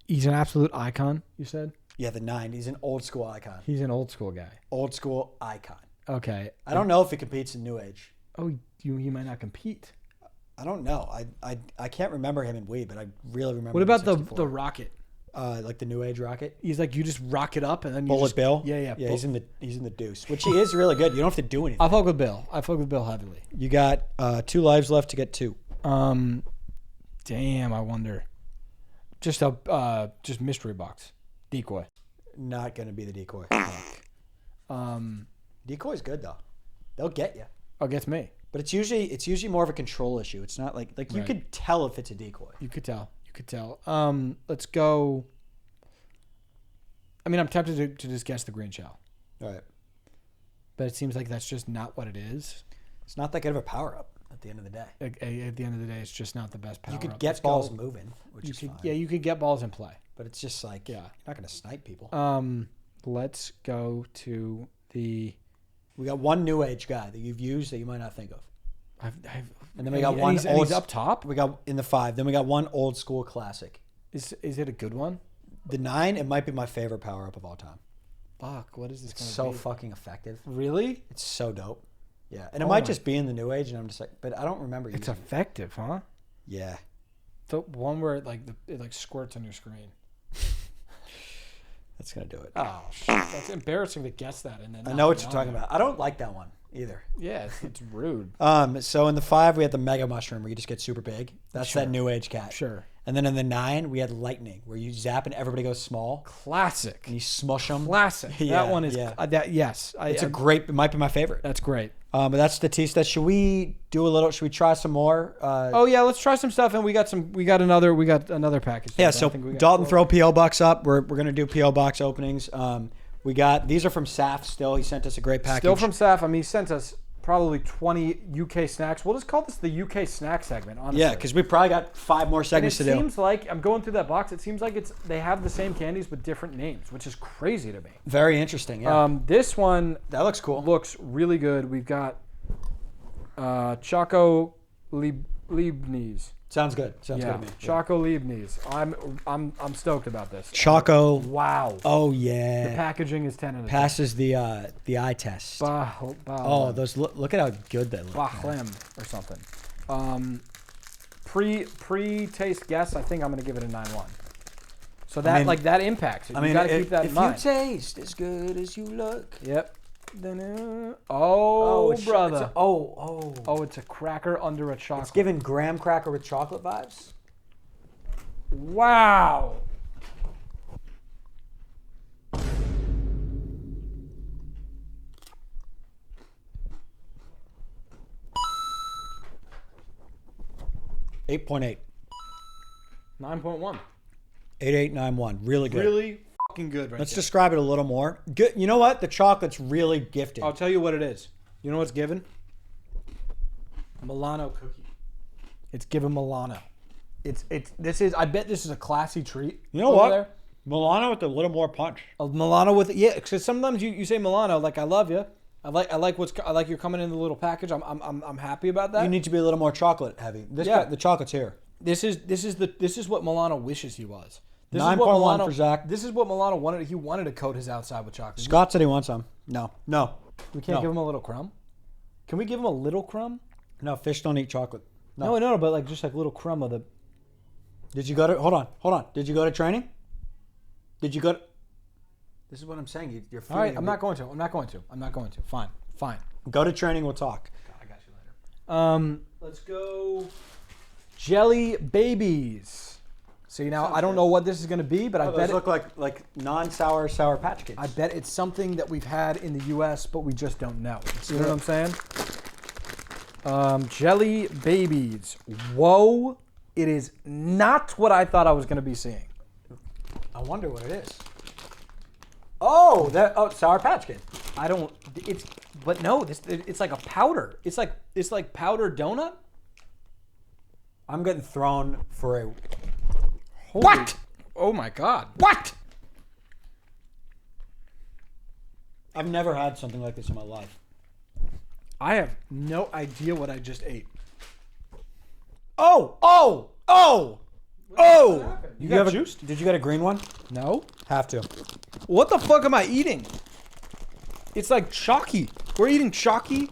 He's an absolute icon. You said. Yeah, the 9. He's an old school icon. He's an old school guy. Old school icon. Okay. I don't know if he competes in new age. Oh, he might not compete. I don't know. I can't remember him in Wii, but I really remember. What him in about the 64. rocket? Like the new age rocket? He's like you just rock it up and then you Bullet just, Bill? Yeah. Yeah, he's in the deuce, which he is really good. You don't have to do anything. I fuck with Bill. I fuck with Bill heavily. You got 2 lives left to get 2. Damn. I wonder. Just mystery box, decoy. Not gonna be the decoy. Decoy's good though. They'll get you. Oh, gets me. But it's usually more of a control issue. It's not like you Right. could tell if it's a decoy. You could tell. Let's go. I mean, I'm tempted to just guess the green shell, All right. but it seems like that's just not what it is. It's not that good of a power up at the end of the day. At the end of the day, it's just not the best power. You could up. get Let's balls go. moving, which is fine. Yeah, you could get balls in play. But it's just like you're not gonna snipe people. Let's go to the. We got one new age guy that you've used that you might not think of. And then we got and one he's old up top. We got in the 5. Then we got one old school classic. Is it a good one? The 9, it might be my favorite power up of all time. Fuck, what is this It's going to so be? fucking effective. Really? It's so dope. Yeah, and it Oh might my- just be in the new age, and I'm just like, but I don't remember. It's using it. effective, huh? Yeah. The one where it squirts on your screen. That's gonna do it. Oh, shit. That's embarrassing to guess that. And then I know what you're talking about. I don't like that one either. Yeah, it's rude. So in the 5 we had the mega mushroom where you just get super big. That's that new age cat. Sure. And then in the 9 we had lightning where you zap and everybody goes small. Classic. And you smush them. Classic. Yeah, that one is. yeah. Yes. It might be my favorite. That's great. But that's Statista. Should we try some more? Oh yeah, let's try some stuff. And we got another package. Yeah. So Dalton, throw PO box up. We're gonna do PO box openings. These are from Saf. Still, he sent us a great package. Still from Saf. I mean, he sent us probably 20 UK snacks. We'll just call this the UK snack segment. Honestly. Yeah, because we probably got 5 more segments to do. It seems like I'm going through that box. It seems like they have the same candies but different names, which is crazy to me. Very interesting. Yeah. This one that looks cool. Looks really good. We've got Choco Leibniz. Sounds good. Sounds good to me. Choco Leibniz. I'm stoked about this. Choco. Wow. Oh yeah. The packaging is 10 out of 10. Passes the eye test. Those look at how good they look. Bachlem or something. Pre-taste guess, I think I'm gonna give it a 9-1. So that impacts it. You gotta keep that in mind. If you taste as good as you look. Yep. Brother. It's a cracker under a chocolate. It's giving graham cracker with chocolate vibes. Wow. $8.8. 9.1. 8891. Really good. Really fucking good right Let's there. describe it a little more. Good. You know what? The chocolate's really gifted. I'll tell you what it is. You know what's given? Milano cookie. It's given Milano. I bet this is a classy treat. You know what? There. Milano with a little more punch. Milano with because sometimes you say Milano like I love you. I like you're coming in the little package. I'm happy about that. You need to be a little more chocolate heavy. The chocolate's here. This is what Milano wishes he was. 9.1 for Zach. This is what Milano wanted. He wanted to coat his outside with chocolate. Scott said he wants some. No. We can't give him a little crumb. Can we give him a little crumb? No, fish don't eat chocolate. No, but just like little crumb of the. Did you go to? Hold on. Did you go to training? Did you go? This is what I'm saying. You're. All right, I'm not going to. Fine. Go to training. We'll talk. I got you later. Let's go. Jelly babies. See now, I don't know what this is going to be, but I bet it look like non-sour Sour Patch Kids. I bet it's something that we've had in the U.S., but we just don't know. You know what I'm saying? Jelly babies. Whoa! It is not what I thought I was going to be seeing. I wonder what it is. Oh, Sour Patch Kid. It's like a powder. It's like powdered donut. I'm getting thrown for a. What? Oh my God. What? I've never had something like this in my life. I have no idea what I just ate. Oh! You got juice? Did you get a green one? No. Have to. What the fuck am I eating? It's like chalky. We're eating chalky.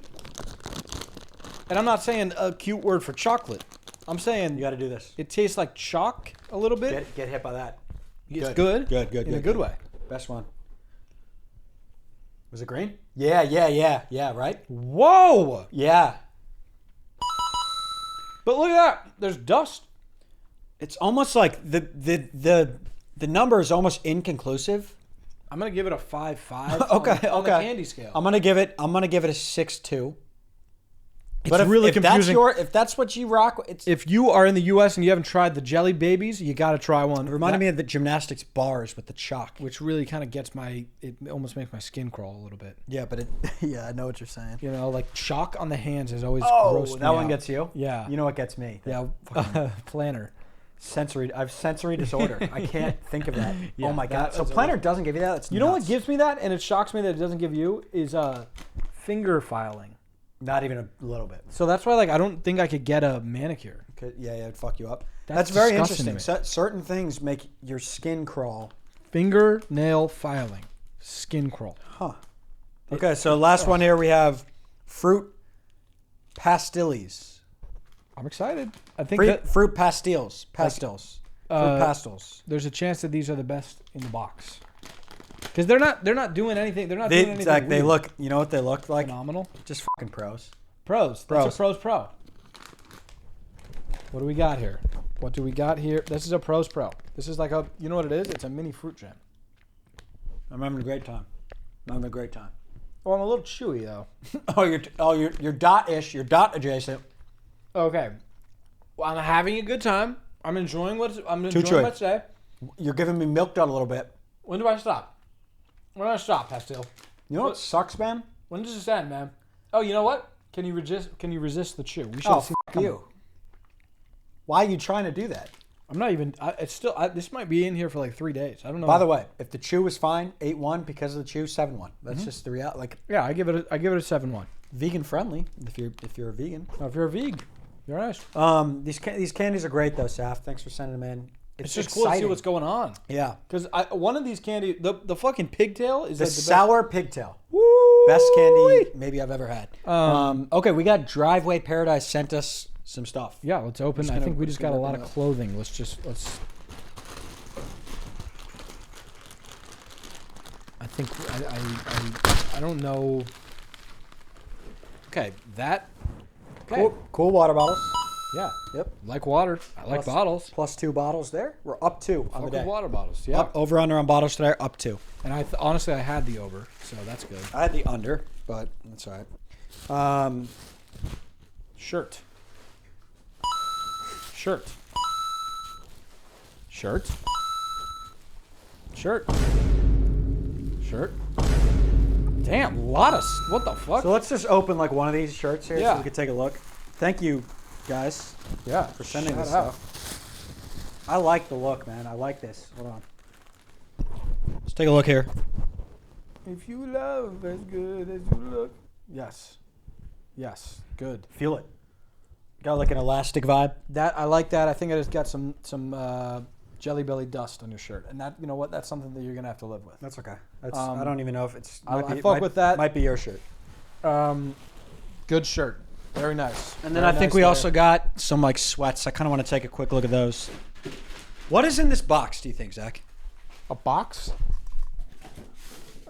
And I'm not saying a cute word for chocolate. I'm saying you got to do this. It tastes like chalk a little bit. Get hit by that. It's good. Good. In a good way. Best one. Was it green? Yeah, right? Whoa! Yeah. But look at that. There's dust. It's almost like the number is almost inconclusive. I'm gonna give it a 5.5 okay. on the candy scale. I'm gonna give it a 6.2. It's really confusing. If that's what you rock, if you are in the U.S. and you haven't tried the jelly babies, you got to try one. It reminded me of the gymnastics bars with the chalk, which really kind of gets it almost makes my skin crawl a little bit. Yeah, but I know what you're saying. You know, like chalk on the hands is always gross. That one gets you. Yeah. You know what gets me? Yeah, planner. I have sensory disorder. I can't think of that. Yeah, oh my God. So planner doesn't give you that? You know what gives me that, and it shocks me that it doesn't give you, is finger filing. Not even a little bit. So that's why, I don't think I could get a manicure. Yeah, it'd fuck you up. That's very interesting. Certain things make your skin crawl. Fingernail filing, skin crawl. Huh. Okay, so last one here we have fruit pastilles. I'm excited. I think fruit pastilles. Fruit pastils. There's a chance that these are the best in the box. Because they're not doing anything. They're not doing anything. Zach, they weird. look. You know what they look like? Phenomenal. Just fucking pros. Pros. Pros. That's a Pros Pro. What do we got here? What do we got here? This is a Pros Pro. This is like a, you know what it is? It's a mini fruit jam. I'm having a great time. I'm having a great time. Oh, I'm a little chewy though. You're dot-ish. You're dot adjacent. Okay. Well, I'm having a good time. I'm enjoying my day. You're giving me milk dot a little bit. When do I stop? When do I stop, Pastil? You know what sucks, man? When does this end, man? Oh, you know what? Can you resist the chew? We should Oh, have seen fuck you. Why are you trying to do that? I'm not even. This might be in here for like 3 days. I don't know. By the way, if the chew was fine, 8-1 because of the chew, 7-1. That's just the reality. Like, yeah, I give it a 7-1. vegan friendly. If you're a vegan. Oh, if you're a vegan, you're nice. These candies are great though, Saf. Thanks for sending them in. It's just cool to see what's going on. Yeah, because one of these candy, the fucking pigtail is the like sour pigtail. Woo! Best candy maybe I've ever had. Okay, we got Driveway Paradise sent us some stuff. Yeah, let's open. I think we just got a lot of clothing. Let's. I think I don't know. Okay, that. Okay. Cool water bottles. Yeah. Yep. Like water. I like bottles. Plus 2 bottles there. We're up 2 on the day. Water bottles. Yeah. Over under on bottles today. Up 2. And honestly I had the over, so that's good. I had the under, but that's all right. Shirt. Shirt. Shirt. Shirt. Shirt. Damn, a lot of... What the fuck? So let's just open like one of these shirts here Yeah. so we can take a look. Thank you, guys. Yeah. For sending this out. stuff. I like the look, man. I like this. Hold on. Let's take a look here. If you love as good as you look. Yes. Yes. Good. Feel it. Got like an elastic vibe. That I like that. I think it has got some Jelly Belly dust on your shirt, and that, you know what, that's something that you're gonna have to live with. That's okay. I don't even know if it's. I fuck with that. Might be your shirt. Good shirt. Very nice. And then I think we also got some like sweats. I kind of want to take a quick look at those. What is in this box? Do you think, Zach? A box.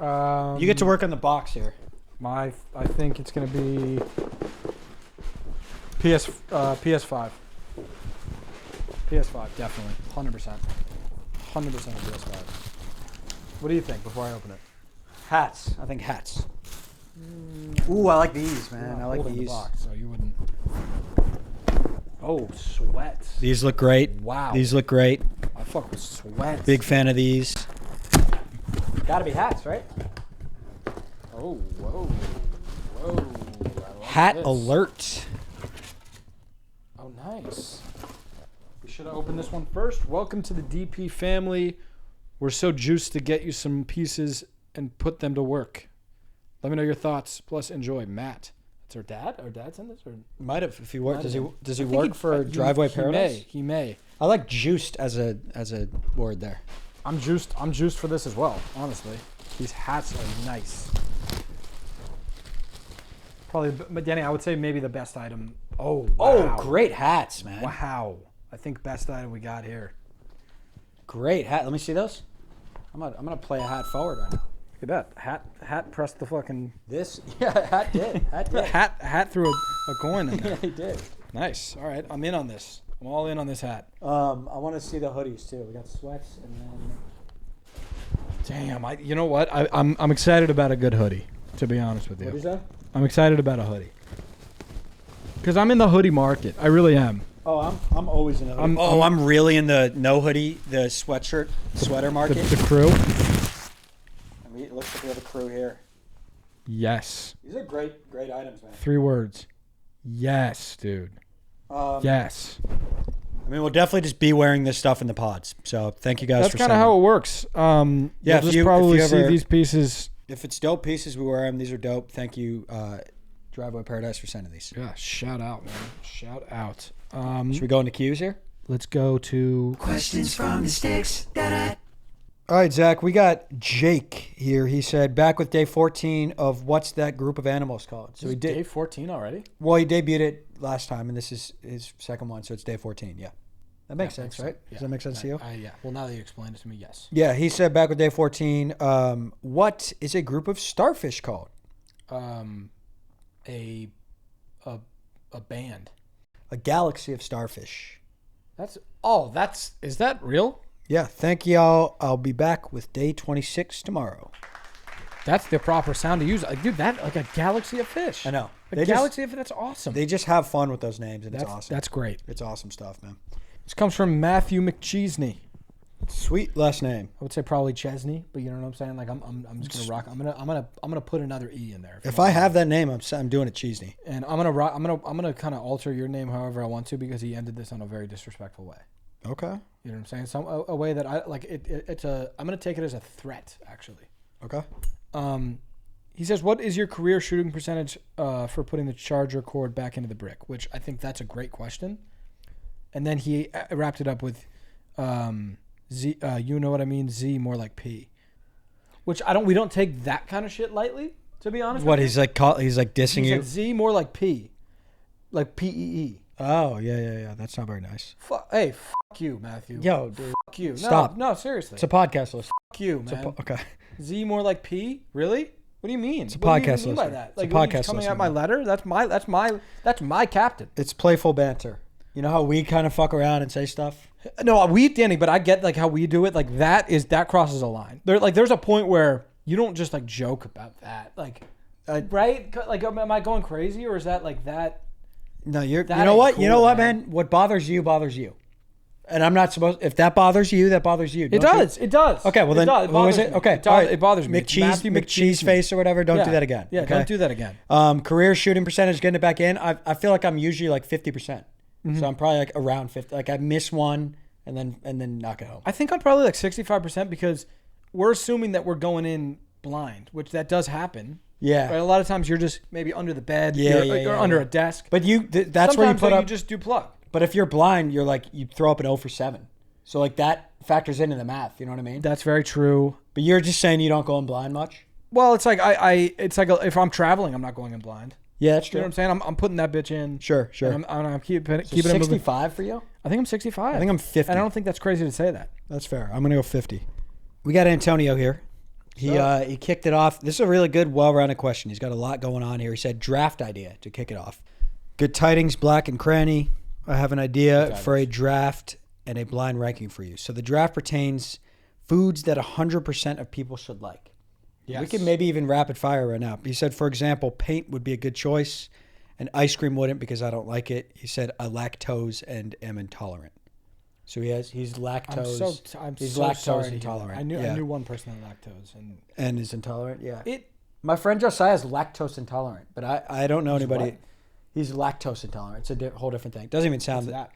You get to work on the box here. I think it's gonna be PS5. PS5, definitely, 100%, 100% PS5. What do you think before I open it? Hats. I think hats. Ooh, I like these, man. I like Holding these. the box, so you wouldn't. Oh, sweats. These look great. Wow. These look great. I fuck with sweats. Big fan of these. Gotta be hats, right? Oh, whoa, whoa. I like Hat this. alert. Oh, nice. We should have opened this one first. Welcome to the DP family. We're so juiced to get you some pieces and put them to work. Let me know your thoughts. Plus, enjoy. Matt. It's our dad? Our dad's in this? Or Might have if he worked. Does he I think work for Driveway Paradise? He may. I like juiced as a word there. I'm juiced for this as well, honestly. These hats are nice. Probably, but Danny, I would say maybe the best item. Oh, wow. Oh, great hats, man. Wow. I think best item we got here. Great hat. Let me see those. I'm gonna play a hat forward right now. Look at that. Hat pressed the fucking... This? Yeah, hat did. Hat did. Hat threw a coin in there. Yeah, he did. Nice. All right, I'm in on this. I'm all in on this hat. I want to see the hoodies too. We got sweats and then. Damn, you know what? I'm excited about a good hoodie, to be honest with you. What is that? I'm excited about a hoodie. Because I'm in the hoodie market. I really am. Oh, I'm always in a hoodie. I'm really in the no hoodie, the sweater market. The crew? I mean, it looks like we have a crew here. Yes. These are great items, man. 3 words. Yes, dude. Yes. I mean, we'll definitely just be wearing this stuff in the pods. So thank you guys That's for kind of how it works. Yeah, you'll just probably see these pieces. If it's dope pieces, we wear them. These are dope. Thank you, Driveway Paradise, for sending these. Yeah, shout out, man. Shout out. Should we go into cues here? Let's go to Questions from the sticks. Da-da. All right, Zach, we got Jake here. He said, back with day 14 of what's that group of animals called? So he did. day 14 already? Well, he debuted it last time, and this is his second one, so it's day 14, yeah. That makes sense, right? Does that make sense to you? Yeah. Well, now that you explained it to me, yes. Yeah, he said back with day 14, what is a group of starfish called? A band. A galaxy of starfish. Is that real? Yeah, thank y'all. I'll be back with day 26 tomorrow. That's the proper sound to use. Dude, that like a galaxy of fish. I know. A galaxy of fish, that's awesome. They just have fun with those names, and it's awesome. That's great. It's awesome stuff, man. This comes from Matthew McChesney. Sweet last name. I would say probably Chesney, but you know what I'm saying? Like I'm just gonna rock. I'm gonna put another E in there. If I have that name, I'm doing it Cheesney. And I'm gonna kind of alter your name however I want to because he ended this in a very disrespectful way. Okay. You know what I'm saying? A way that I like it. I'm gonna take it as a threat actually. Okay. He says, "What is your career shooting percentage for putting the charger cord back into the brick?" Which I think that's a great question. And then he wrapped it up with, Z. You know what I mean? Z more like P. Which we don't take that kind of shit lightly. To be honest. What he's like dissing you. Said Z more like P, like PEE. Oh yeah. That's not very nice. Hey, fuck you, Matthew. Yo, dude. Fuck you. Stop. No, seriously. It's a podcast list. Fuck you, man. Okay. Z more like P? Really? What do you mean? It's a what podcast do you mean by listener. that? It's a Like, podcast coming listener, out my man. letter? That's my captain. It's playful banter. You know how we kind of fuck around and say stuff? No, Danny, but I get like how we do it. Like that crosses a line. There's a point where you don't just like joke about that. Like, right? Like, am I going crazy or is that like that? No, you That know ain't what? cool, You know what, man. man? What bothers you bothers you. And I'm not supposed. If that bothers you, that bothers you. It does. It does. Okay, well then, It what was bothers it? me. Okay, It all does. right. It bothers me. It's Matthew McCheese face or whatever. Don't do that again. Yeah, okay? don't do that again. Career shooting percentage, getting it back in. I feel like I'm usually like 50%. So I'm probably like around 50. Like I miss one and then knock it home. I think I'm probably like 65% because we're assuming that we're going in blind, which that does happen. Yeah. Right? A lot of times you're just maybe under the bed, or under a desk. But that's sometimes where you put like, up. you just do plug. But if you're blind, you're like you throw up an 0 for 7. So like that factors into the math. You know what I mean? That's very true. But you're just saying you don't go in blind much. Well, it's like it's like if I'm traveling, I'm not going in blind. Yeah, that's You true. know what I'm saying? I'm putting that bitch in. Sure. And I'm keeping it. 65 for you? I think I'm 65. I think I'm 50. And I don't think that's crazy to say that. That's fair. I'm gonna go 50. We got Antonio here. He kicked it off. This is a really good, well-rounded question. He's got a lot going on here. He said draft idea to kick it off. Good tidings, Black and Cranny. I have an idea for a draft and a blind ranking for you. So the draft pertains foods that 100% of people should like. Yes. We can maybe even rapid fire right now. He said, for example, paint would be a good choice, and ice cream wouldn't because I don't like it. He said, I lactose and am intolerant. So he's lactose. I'm he's so lactose sorry to hear intolerant. that. I knew one person that had lactose, and is intolerant. Yeah. it My friend Josiah is lactose intolerant, but I don't know anybody. what? He's lactose intolerant. It's a whole different thing. Doesn't even sound that.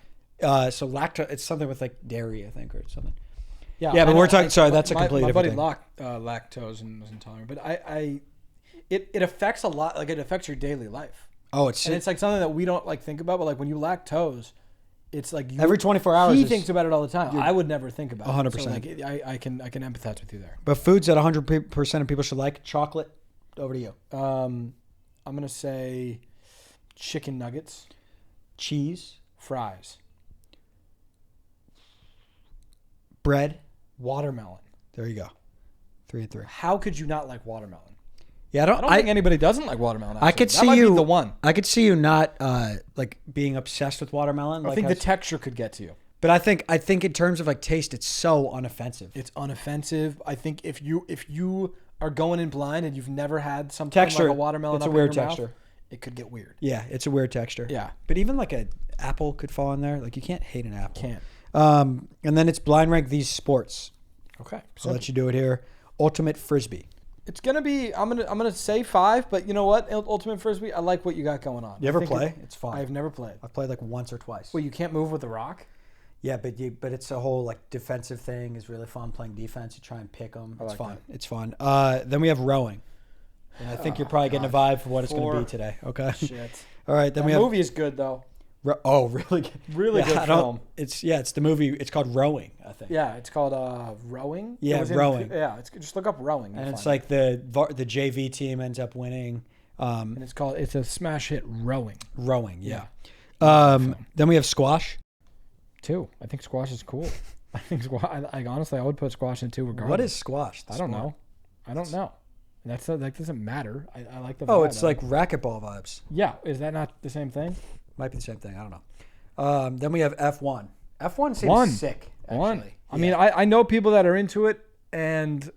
So lactose. It's something with like dairy, I think, or something. Yeah, Yeah, but I know, we're talking. Sorry, that's a completely my different buddy thing. lactose and was intolerant, but it affects a lot. Like it affects your daily life, Oh, it's and it's like something that we don't like think about. But like when you lactose, it's like every 24 hours. he is- thinks about it all the time. I would never think about 100%. it. So like I can empathize with you there. But foods that 100% of people should like. Chocolate. Over to you. I'm gonna say chicken nuggets, Cheese. fries, Bread. watermelon. There you go. 3 and 3. How could you not like watermelon? Yeah, I don't think anybody doesn't like watermelon. I actually. could That see might be you. the one. I could see you not like being obsessed with watermelon. I like think how the texture could get to you. But I think in terms of like taste, it's so unoffensive. It's unoffensive. I think if you are going in blind and you've never had something Texture. like a watermelon, It's a up in weird your mouth, texture. it could get weird. Yeah, it's a weird texture. Yeah. But even like a apple could fall in there. Like you can't hate an apple. Can't. And then it's blind rank these sports. Okay. I'll let you do it here. Ultimate frisbee. It's gonna be. I'm gonna say 5, but you know what? Ultimate frisbee. I like what you got going on. You I ever think play? It's fun. I've never played. I've played like once or twice. Well, you can't move with the rock. Yeah, but it's a whole like defensive thing. It's really fun playing defense. You try and pick them. It's like fun. that. It's fun. Then we have rowing. And I think you're probably getting a vibe for what it's going to be today. Okay. Shit. All right. Then That we have. movie is good though. Really good. Really good I don't- film. It's the movie. It's called Rowing, I think. Yeah, it's called Rowing. Yeah, It was in- Rowing. Yeah, just look up Rowing. And You'll it's find like the JV team ends up winning. it. And it's a smash hit Rowing. Rowing. Yeah. Yeah. Then we have squash. 2. I think squash is cool. I think honestly, I would put squash in 2 regardless. What is squash? I don't know. That doesn't matter. I like the. Oh, vibe. it's like racquetball vibes. Yeah, is that not the same thing? Might be the same thing. I don't know. Then we have F1. F1 seems sick. Actually. I mean, I know people that are into it, and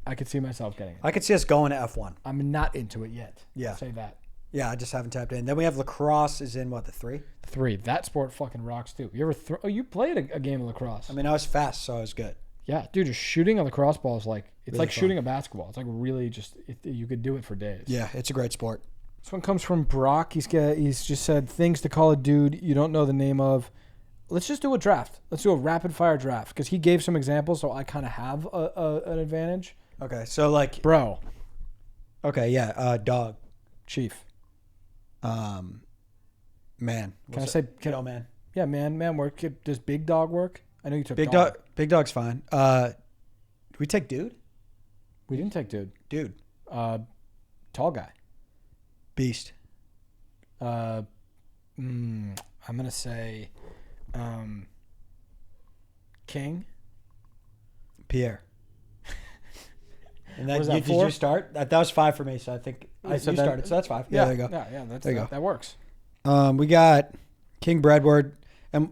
I could see myself getting it. I could see us going to F1. I'm not into it yet. Yeah. I'll say that. Yeah, I just haven't tapped in. Then we have lacrosse is in, what, the 3? 3. That sport fucking rocks, too. You ever you played a game of lacrosse. I mean, I was fast, so I was good. Yeah, dude, just shooting a lacrosse ball is like, it's Really like fun. shooting a basketball. It's like really you could do it for days. Yeah, it's a great sport. This one comes from Brock. He's just said, things to call a dude you don't know the name of. Let's just do a draft. Let's do a rapid fire draft because he gave some examples, so I kind of have an advantage. Okay, so like, Bro, okay, yeah, dog, Chief. man. Can I say? Man? Yeah, man work. Does Big Dog work? I know you took Big dog. Big dog's fine. Do we take dude? We didn't take dude. Dude. Tall guy. Beast. I'm gonna say, King. Pierre. And Was that, that did 4? you start? That was 5 for me, so I think you so then- started. So that's 5. Yeah, there you go. Yeah, There you go. that works. We got King Bradward. And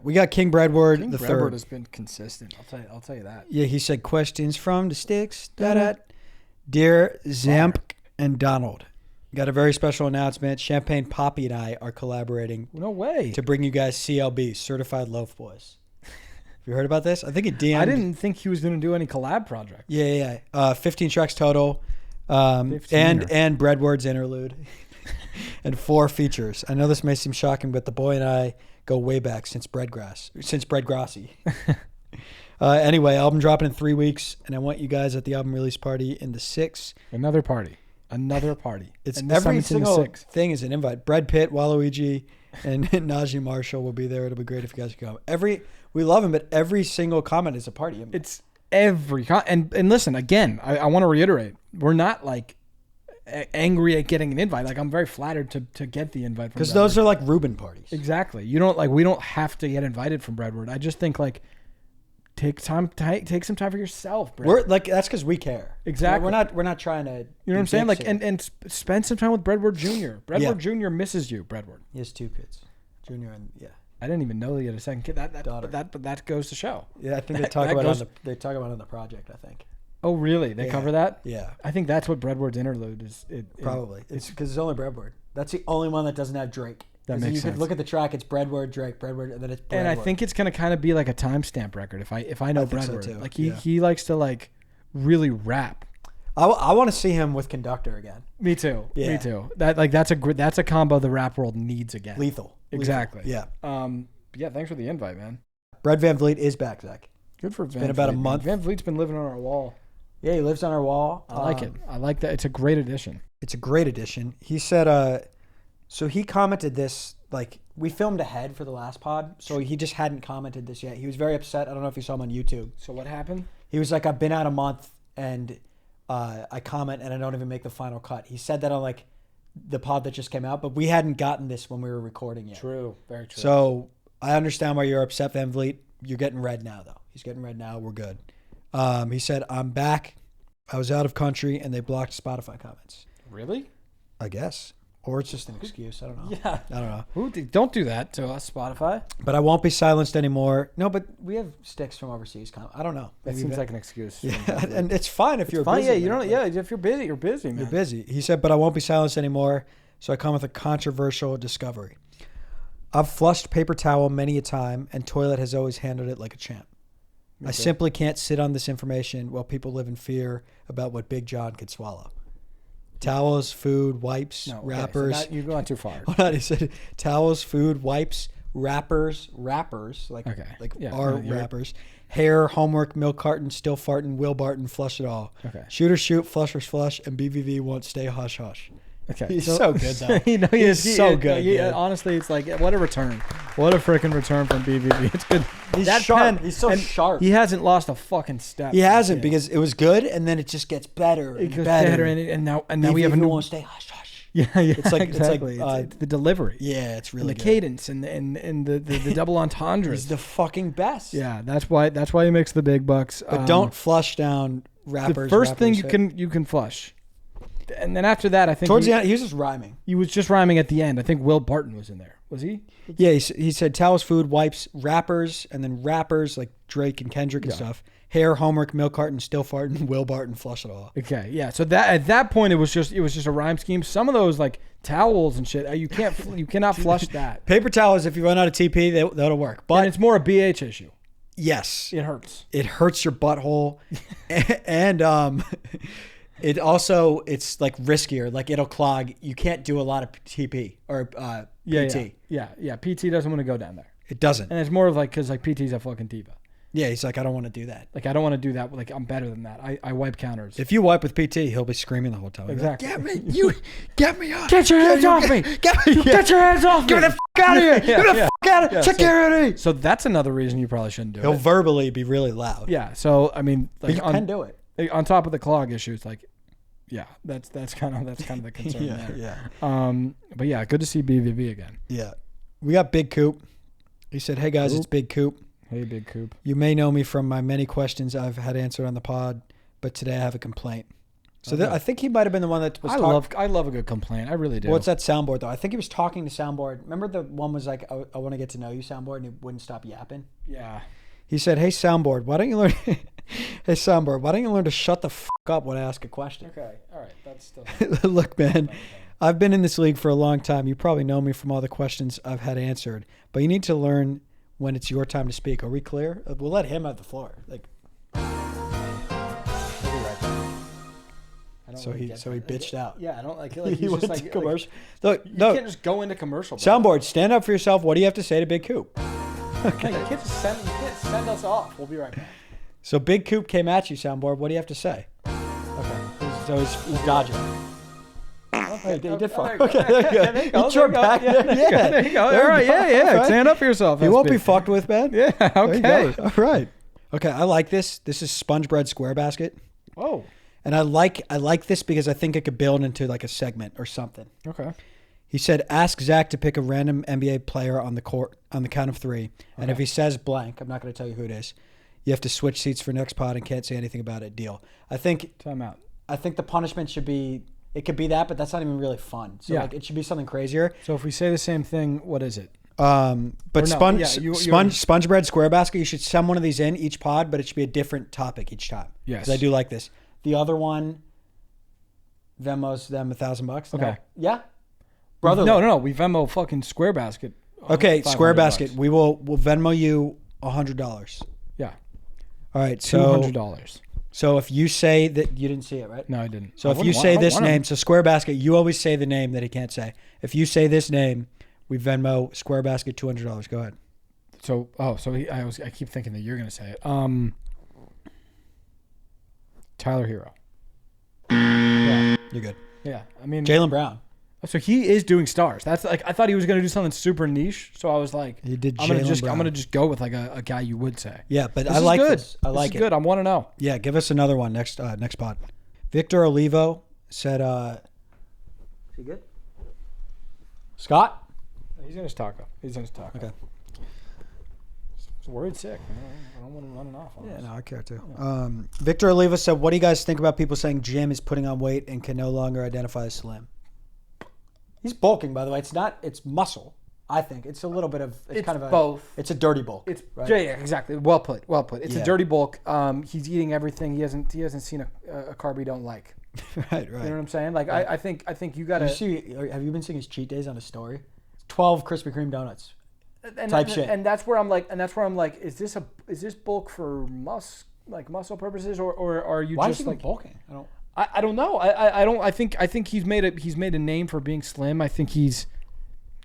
we got King Bradward King the Bradward third. has been consistent. I'll tell you that. Yeah, he said questions from the sticks. Dear Zamp and Donald, got a very special announcement. Champagne Poppy and I are collaborating No way. to bring you guys CLB, Certified Loaf Boys. Have you heard about this? I think it DM'd. I didn't think he was going to do any collab project. Yeah. 15 tracks total. 15 and Breadward's interlude. And 4 features. I know this may seem shocking, but the boy and I go way back since Breadgrassy. Anyway, album dropping in 3 weeks, and I want you guys at the album release party in the 6th. Another party. It's And this time every it's in the single 6th. thing is an invite. Brad Pitt, Waluigi, and Najee Marshall will be there. It'll be great if you guys can come. We love him, but every single comment is a party. It's every and listen again. I want to reiterate. We're not like angry at getting an invite. Like I'm very flattered to get the invite because those are like Reuben parties. Exactly. You don't we don't have to get invited from Breadward. I just think like take some time for yourself, Brad. We're like that's because we care. Exactly. We're not trying to. You know what I'm saying? Like and spend some time with Breadward Jr. Breadward Jr. misses you, Breadward. He has 2 kids, Junior and I didn't even know he had a second kid. Daughter. But that goes to show. Yeah, I think they talk about it on the project. I think. Oh really? They cover that? Yeah. I think that's what Breadward's interlude is. Probably. It's because it's only Breadward. That's the only one that doesn't have Drake. That makes sense. You could look at the track. It's Breadward, Drake, Breadward, and then it's Breadward. And I think it's gonna kind of be like a timestamp record if I know think so, Breadward. too. Like Yeah. he likes to like really rap. I want to see him with Conductor again. Me too. Yeah. Me too. That's a combo the rap world needs again. Lethal. Exactly. Yeah. Yeah. Thanks for the invite, man. Brad Van Vliet is back, Zach. Good for Van. been about a Vliet, month. Man. Van Vliet's been living on our wall. Yeah, he lives on our wall. I like it. I like that. It's a great addition. It's a great addition. He said, so he commented this, like, we filmed ahead for the last pod, so he just hadn't commented this yet. He was very upset. I don't know if you saw him on YouTube. So what happened? He was like, I've been out a month, and I comment, and I don't even make the final cut. He said that on, like, the pod that just came out, but we hadn't gotten this when we were recording yet. True. Very true. So I understand why you're upset, Van Vliet. You're getting red now, though. He's getting red now. We're good. He said, I'm back. I was out of country, and they blocked Spotify comments. Really? I guess. Or it's just an excuse. I don't know. Yeah. I don't know. Don't do that to us, Spotify. But I won't be silenced anymore. No, but we have sticks from overseas. I don't know. That seems like an excuse. Yeah, and it's fine if you're Fine, busy. yeah, you don't. Yeah, if you're busy, you're busy, man. You're busy. He said, but I won't be silenced anymore. So I come with a controversial discovery. I've flushed paper towel many a time, and toilet has always handled it like a champ. I simply can't sit on this information while people live in fear about what Big John could swallow. Towels, food, wipes, wrappers. So you're going too far. Hold on, he said towels, food, wipes, wrappers, like wrappers, hair, homework, milk carton, still farting, Will Barton, flush it all. Okay. Shoot or shoot, flushers flush, and BVV won't stay hush hush. Okay. He's so good though. He's so good. Yeah, honestly, it's like what a return. What a freaking return from BVV. It's good. He's That sharp. pen- He's so and sharp. He hasn't lost a fucking step. He hasn't because it was good, and then it just gets better. It and goes better. better, and now we BVV have a new. won't stay hush hush. Yeah, It's like exactly. It's the delivery. Yeah, it's And really the good. cadence and the double entendres. He's the fucking best. Yeah, that's why he makes the big bucks. But don't flush down rappers. The first thing rappers you can flush, and then after that, I think towards the end, he was just rhyming. he was just rhyming at the end. I think Will Barton was in there. Was he? Yeah, he said towels, food, wipes, rappers, and then rappers like Drake and Kendrick and stuff. Hair, homework, milk carton, still farting, Will Barton, flush it all. Okay, yeah. So that at that point, it was just a rhyme scheme. Some of those like towels and shit, you cannot flush that. Paper towels, if you run out of TP, that'll work. But But it's more a BH issue. yes, It hurts. it hurts your butthole, and it also it's like riskier. Like it'll clog. You can't do a lot of TP or PT. Yeah. PT doesn't want to go down there, It doesn't. and it's more of like because like PT's a fucking diva. Yeah, he's like, I don't want to do that. Like I don't want to do that. Like I'm better than that. I wipe counters. If you wipe with PT, he'll be screaming the whole time. He'll be like, Exactly. Get me up. Get your hands off me. Get your hands off me. Get me the fuck out of here. Get me the fuck out of here. Security. So that's another reason you probably shouldn't do He'll it. verbally be really loud. Yeah. So I mean, But like you can do it. on top of the clog issue, it's like, yeah, that's kind of the concern there. Yeah. But yeah, good to see BVB again. Yeah. We got Big Coop. He said, hey guys, it's Big Coop. Hey, Big Coop. You may know me from my many questions I've had answered on the pod, but today I have a complaint. So I think he might have been the one that was I love a good complaint. I really do. What's that soundboard though? I think he was talking to soundboard. Remember the one was like, I want to get to know you soundboard, and he wouldn't stop yapping. Yeah. He said, hey soundboard, why don't you learn Hey soundboard, why don't you learn to shut the fuck up when I ask a question? Okay. All right. That's still. Look, man, I've been in this league for a long time. You probably know me from all the questions I've had answered, but you need to learn when it's your time to speak. Are we clear? We'll let him have the floor. Like, so he bitched out. Yeah, I don't like. He He's went just to like commercial. Like, Look, you no, can't just go into commercial. Bro. soundboard, stand up for yourself. What do you have to say to Big Coop? No, you can't just send us off. We'll be right back. So Big Coop came at you, soundboard. What do you have to say? Okay. So he's dodging. Okay, He did fall. okay, Okay, there you go. there you go, He tripped there you back go. there. Yeah, There you go. There All right. you go. Yeah. All right. Stand up for yourself. You won't be SB. fucked with, man. Yeah. There you Okay. go. All right. Okay, I like this. This is Sponge Bread Square Basket. Whoa. And I like this because I think it could build into like a segment or something. Okay. He said, ask Zach to pick a random NBA player on the court on the count of three. And if he says blank, I'm not going to tell you who it is. You have to switch seats for next pod and can't say anything about it. Deal. I think Time out. the punishment should be, it could be that, but that's not even really fun. So Yeah. like it should be something crazier. So if we say the same thing, what is it? But Or no, sponge, yeah, you- sponge bread square basket. You should send one of these in each pod, but it should be a different topic each time. Yes. 'Cause I do like this. The other one, Venmo's them $1,000. No. Okay. Yeah. Brother. No. We Venmo fucking Square Basket. Okay, Square Basket. $500. We'll Venmo you $100. Yeah. All right. So $200. so if you say that you didn't see it, right? No, I didn't. So I if wouldn't you want- say I don't this want 'em. name, so Square Basket, you always say the name that he can't say. If you say this name, we Venmo Square Basket $200. Go ahead. So I keep thinking that you're gonna say it. Tyler Hero. Yeah. You're good. Yeah. I mean, Jaylen Brown. so he is doing stars. That's like I thought he was gonna do something super niche. So I was like, He did I'm gonna Jaylen Brown. go with like a guy you would say. Yeah, but This I is like good. this. I like this it. is good. I want to know. Yeah, give us another one next pod. Victor Olivo said, is he good? Scott? He's in his taco. Okay. He's worried sick. I don't want him running off on Yeah, us. no, I care too. Victor Oliva said, what do you guys think about people saying Jim is putting on weight and can no longer identify as slim? He's bulking, by the way. It's muscle, I think. It's a little bit of, it's kind of both. It's a dirty bulk. It's right? yeah, exactly. Well put. It's Yeah. a dirty bulk. He's eating everything. He hasn't seen a carb he don't like. right. You know what I'm saying? Like I think you gotta Have you been seeing his cheat days on his story? 12 Krispy Kreme donuts. type shit. And that's where I'm like, is this bulk for muscle purposes or are you Why just is he like bulking? I don't know. I don't. I think he's made a name for being slim. I think he's,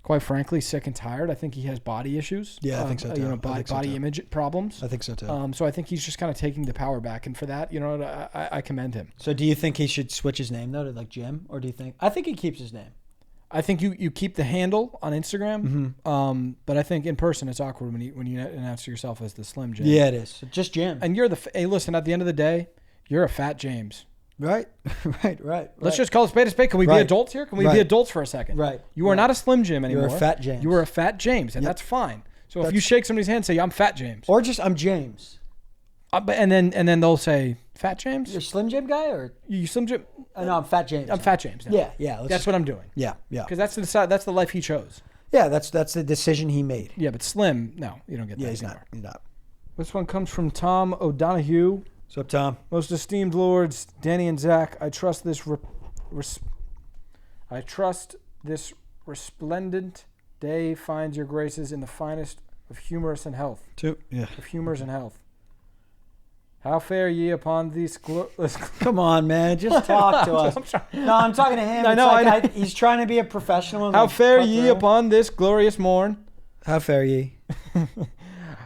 quite frankly, sick and tired. I think he has body issues. Yeah, I think so too. I think so body too. image problems. I think so too. So I think he's just kind of taking the power back, and for that, I commend him. So do you think he should switch his name though to like Jim, or do you think? I think he keeps his name. I think you keep the handle on Instagram, but I think in person it's awkward when you announce yourself as the Slim Jim. Yeah, it is. Just Jim. And you're hey, listen. At the end of the day, you're a fat James. Right. Right. Let's just call it spade a spade. Can we be Right. adults here? Can we be Right. adults for a second? Right. You are not a Slim Jim anymore. You're a Fat James. You are a Fat James, and that's fine. So if you shake somebody's hand, say I'm Fat James, Or just I'm James. and then they'll say Fat James. You're a Slim Jim guy or? You Slim Jim? No, I'm Fat James. I'm Fat James. Now. Yeah. That's what I'm doing. Yeah. Because that's the life he chose. Yeah, that's the decision he made. Yeah, but Slim, no, you don't get that. Yeah, he's anymore. not. This one comes from Tom O'Donohue. What's up, Tom? Most esteemed lords, Danny and Zach, I trust this resplendent day finds your graces in the finest of humors and health. Of humors and health. How fare ye upon these Come on, man. Just talk to us. No, I'm talking to him. I know. He's trying to be a professional. How fare ye upon this glorious morn? How fare ye?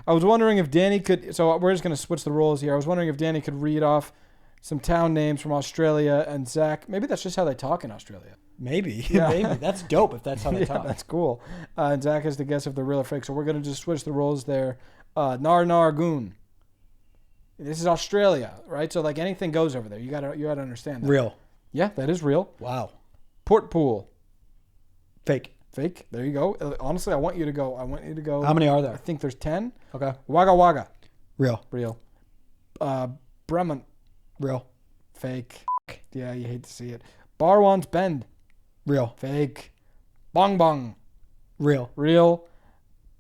I was wondering if Danny could. So we're just going to switch the roles here. I was wondering if Danny could read off some town names from Australia, and Zach. Maybe that's just how they talk in Australia. Maybe. Yeah. Maybe. That's dope if that's how they Yeah, talk. that's cool. And Zach has to guess if they're real or fake. So we're going to just switch the roles there. Nar Nar Goon. This is Australia, right? So like anything goes over there. You gotta understand that. Real. Yeah, that is real. Wow. Port Pool. Fake. Fake. There you go. Honestly, I want you to go. How many are I there? think there's 10. Okay. Wagga Wagga. Real. Real. Bremen. Real. Fake. Yeah, you hate to see it. Barwan's Bend. Real. Fake. Bong Bong. Real. Real.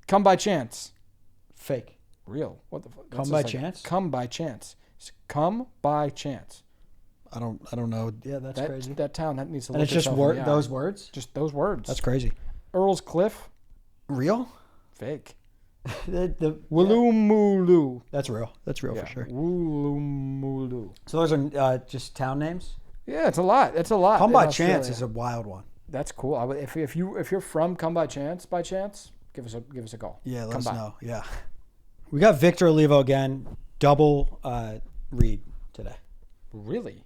Come by chance. Fake. Real. What the fuck? Come by chance? Come by chance. Come by chance. I don't know. Yeah, that's crazy. That town that needs to. And look it's just itself in the eye. those words. Just those words. That's crazy. Earl's Cliff. Real. Fake. the Woolloomooloo. That's real. That's real for sure. Woolloomooloo. So those are just town names. Yeah, it's a lot. It's a lot. Come in by Australia. chance is a wild one. That's cool. If you're from Come by chance, give us a call. Yeah, let Come us by. know. Yeah. We got Victor Olivo again. Double read today. Really?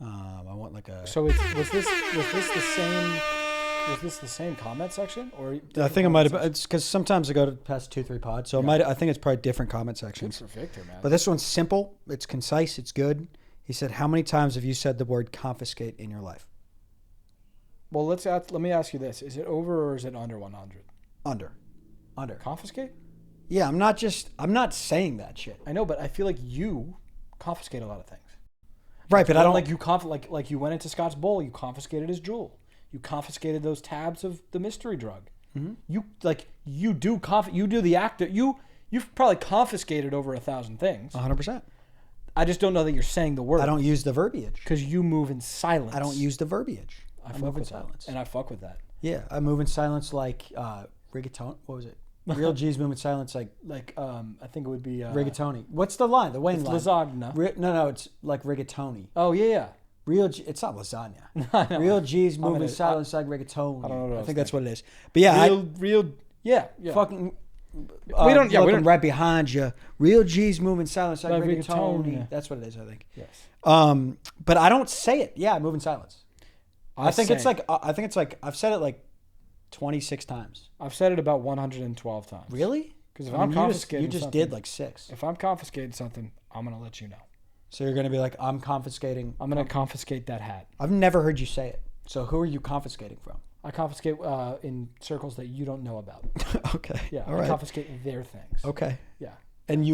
I want like a. So was this the same comment section or? I think it might have. It's because sometimes I go to past 2-3 pods, so it might. I think it's probably different comment Good sections. for Victor, man. But this one's simple. It's concise. It's good. He said, "How many times have you said the word confiscate in your life?" Well, let me ask you this: is it over or is it under 100? Under. Confiscate? Yeah, I'm not saying that shit. I know, but I feel like you confiscate a lot of things. Right, but I don't like you like you went into Scott's bowl. You confiscated his jewel. You confiscated those tabs of the mystery drug. Mm-hmm. You do the act. You've probably confiscated over 1,000 things. 100%. I just don't know that you're saying the word. I don't use the verbiage because you move in silence. I don't use the verbiage. I move in silence, and I fuck with that. Yeah, I move in silence like rigatoni. What was it? Real G's move in silence like I think it would be rigatoni. What's the line? The Wayne line. Lasagna. No, it's like rigatoni. Oh yeah. It's not lasagna. Real G's move in silence like rigatoni. I don't know. I think that's what it is. But yeah, yeah. Fucking. We don't right behind you. Real G's moving silence like rigatoni. That's what it is, I think. Yes. But I don't say it. Yeah, I move in silence. I think it's like I've said it like 26 times. I've said it about 112 times. Really? Because if I'm confiscating, you just did like 6. If I'm confiscating something, I'm gonna let you know. So you're gonna be like, I'm confiscating. I'm gonna confiscate that hat. I've never heard you say it. So who are you confiscating from? I confiscate in circles that you don't know about. Okay. Yeah. All I right. confiscate their things. Okay. Yeah. And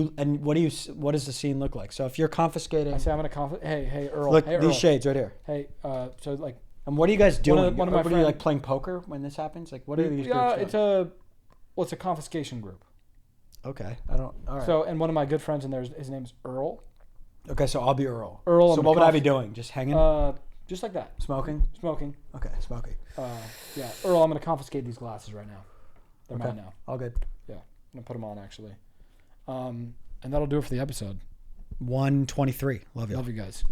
what does the scene look like? So if you're confiscating, I say I'm gonna confiscate. Hey Earl. Look, hey, these Earl. shades right here. Hey, so like. And what are you guys doing? One of my what are you like playing poker when this happens? Like what are these groups doing? It's a confiscation group. Okay. All right. So and one of my good friends in there, his name's Earl. Okay, so I'll be Earl. Earl. So what would I be doing? Just hanging? Just like that. Smoking? Okay, smoking. Yeah, Earl, I'm gonna confiscate these glasses right now. They're mine now. All good. Yeah, I'm gonna put them on actually. And that'll do it for the episode. 123. Love you. Love you guys.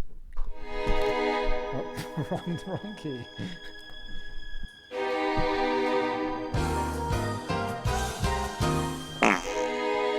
Oh, wrong key.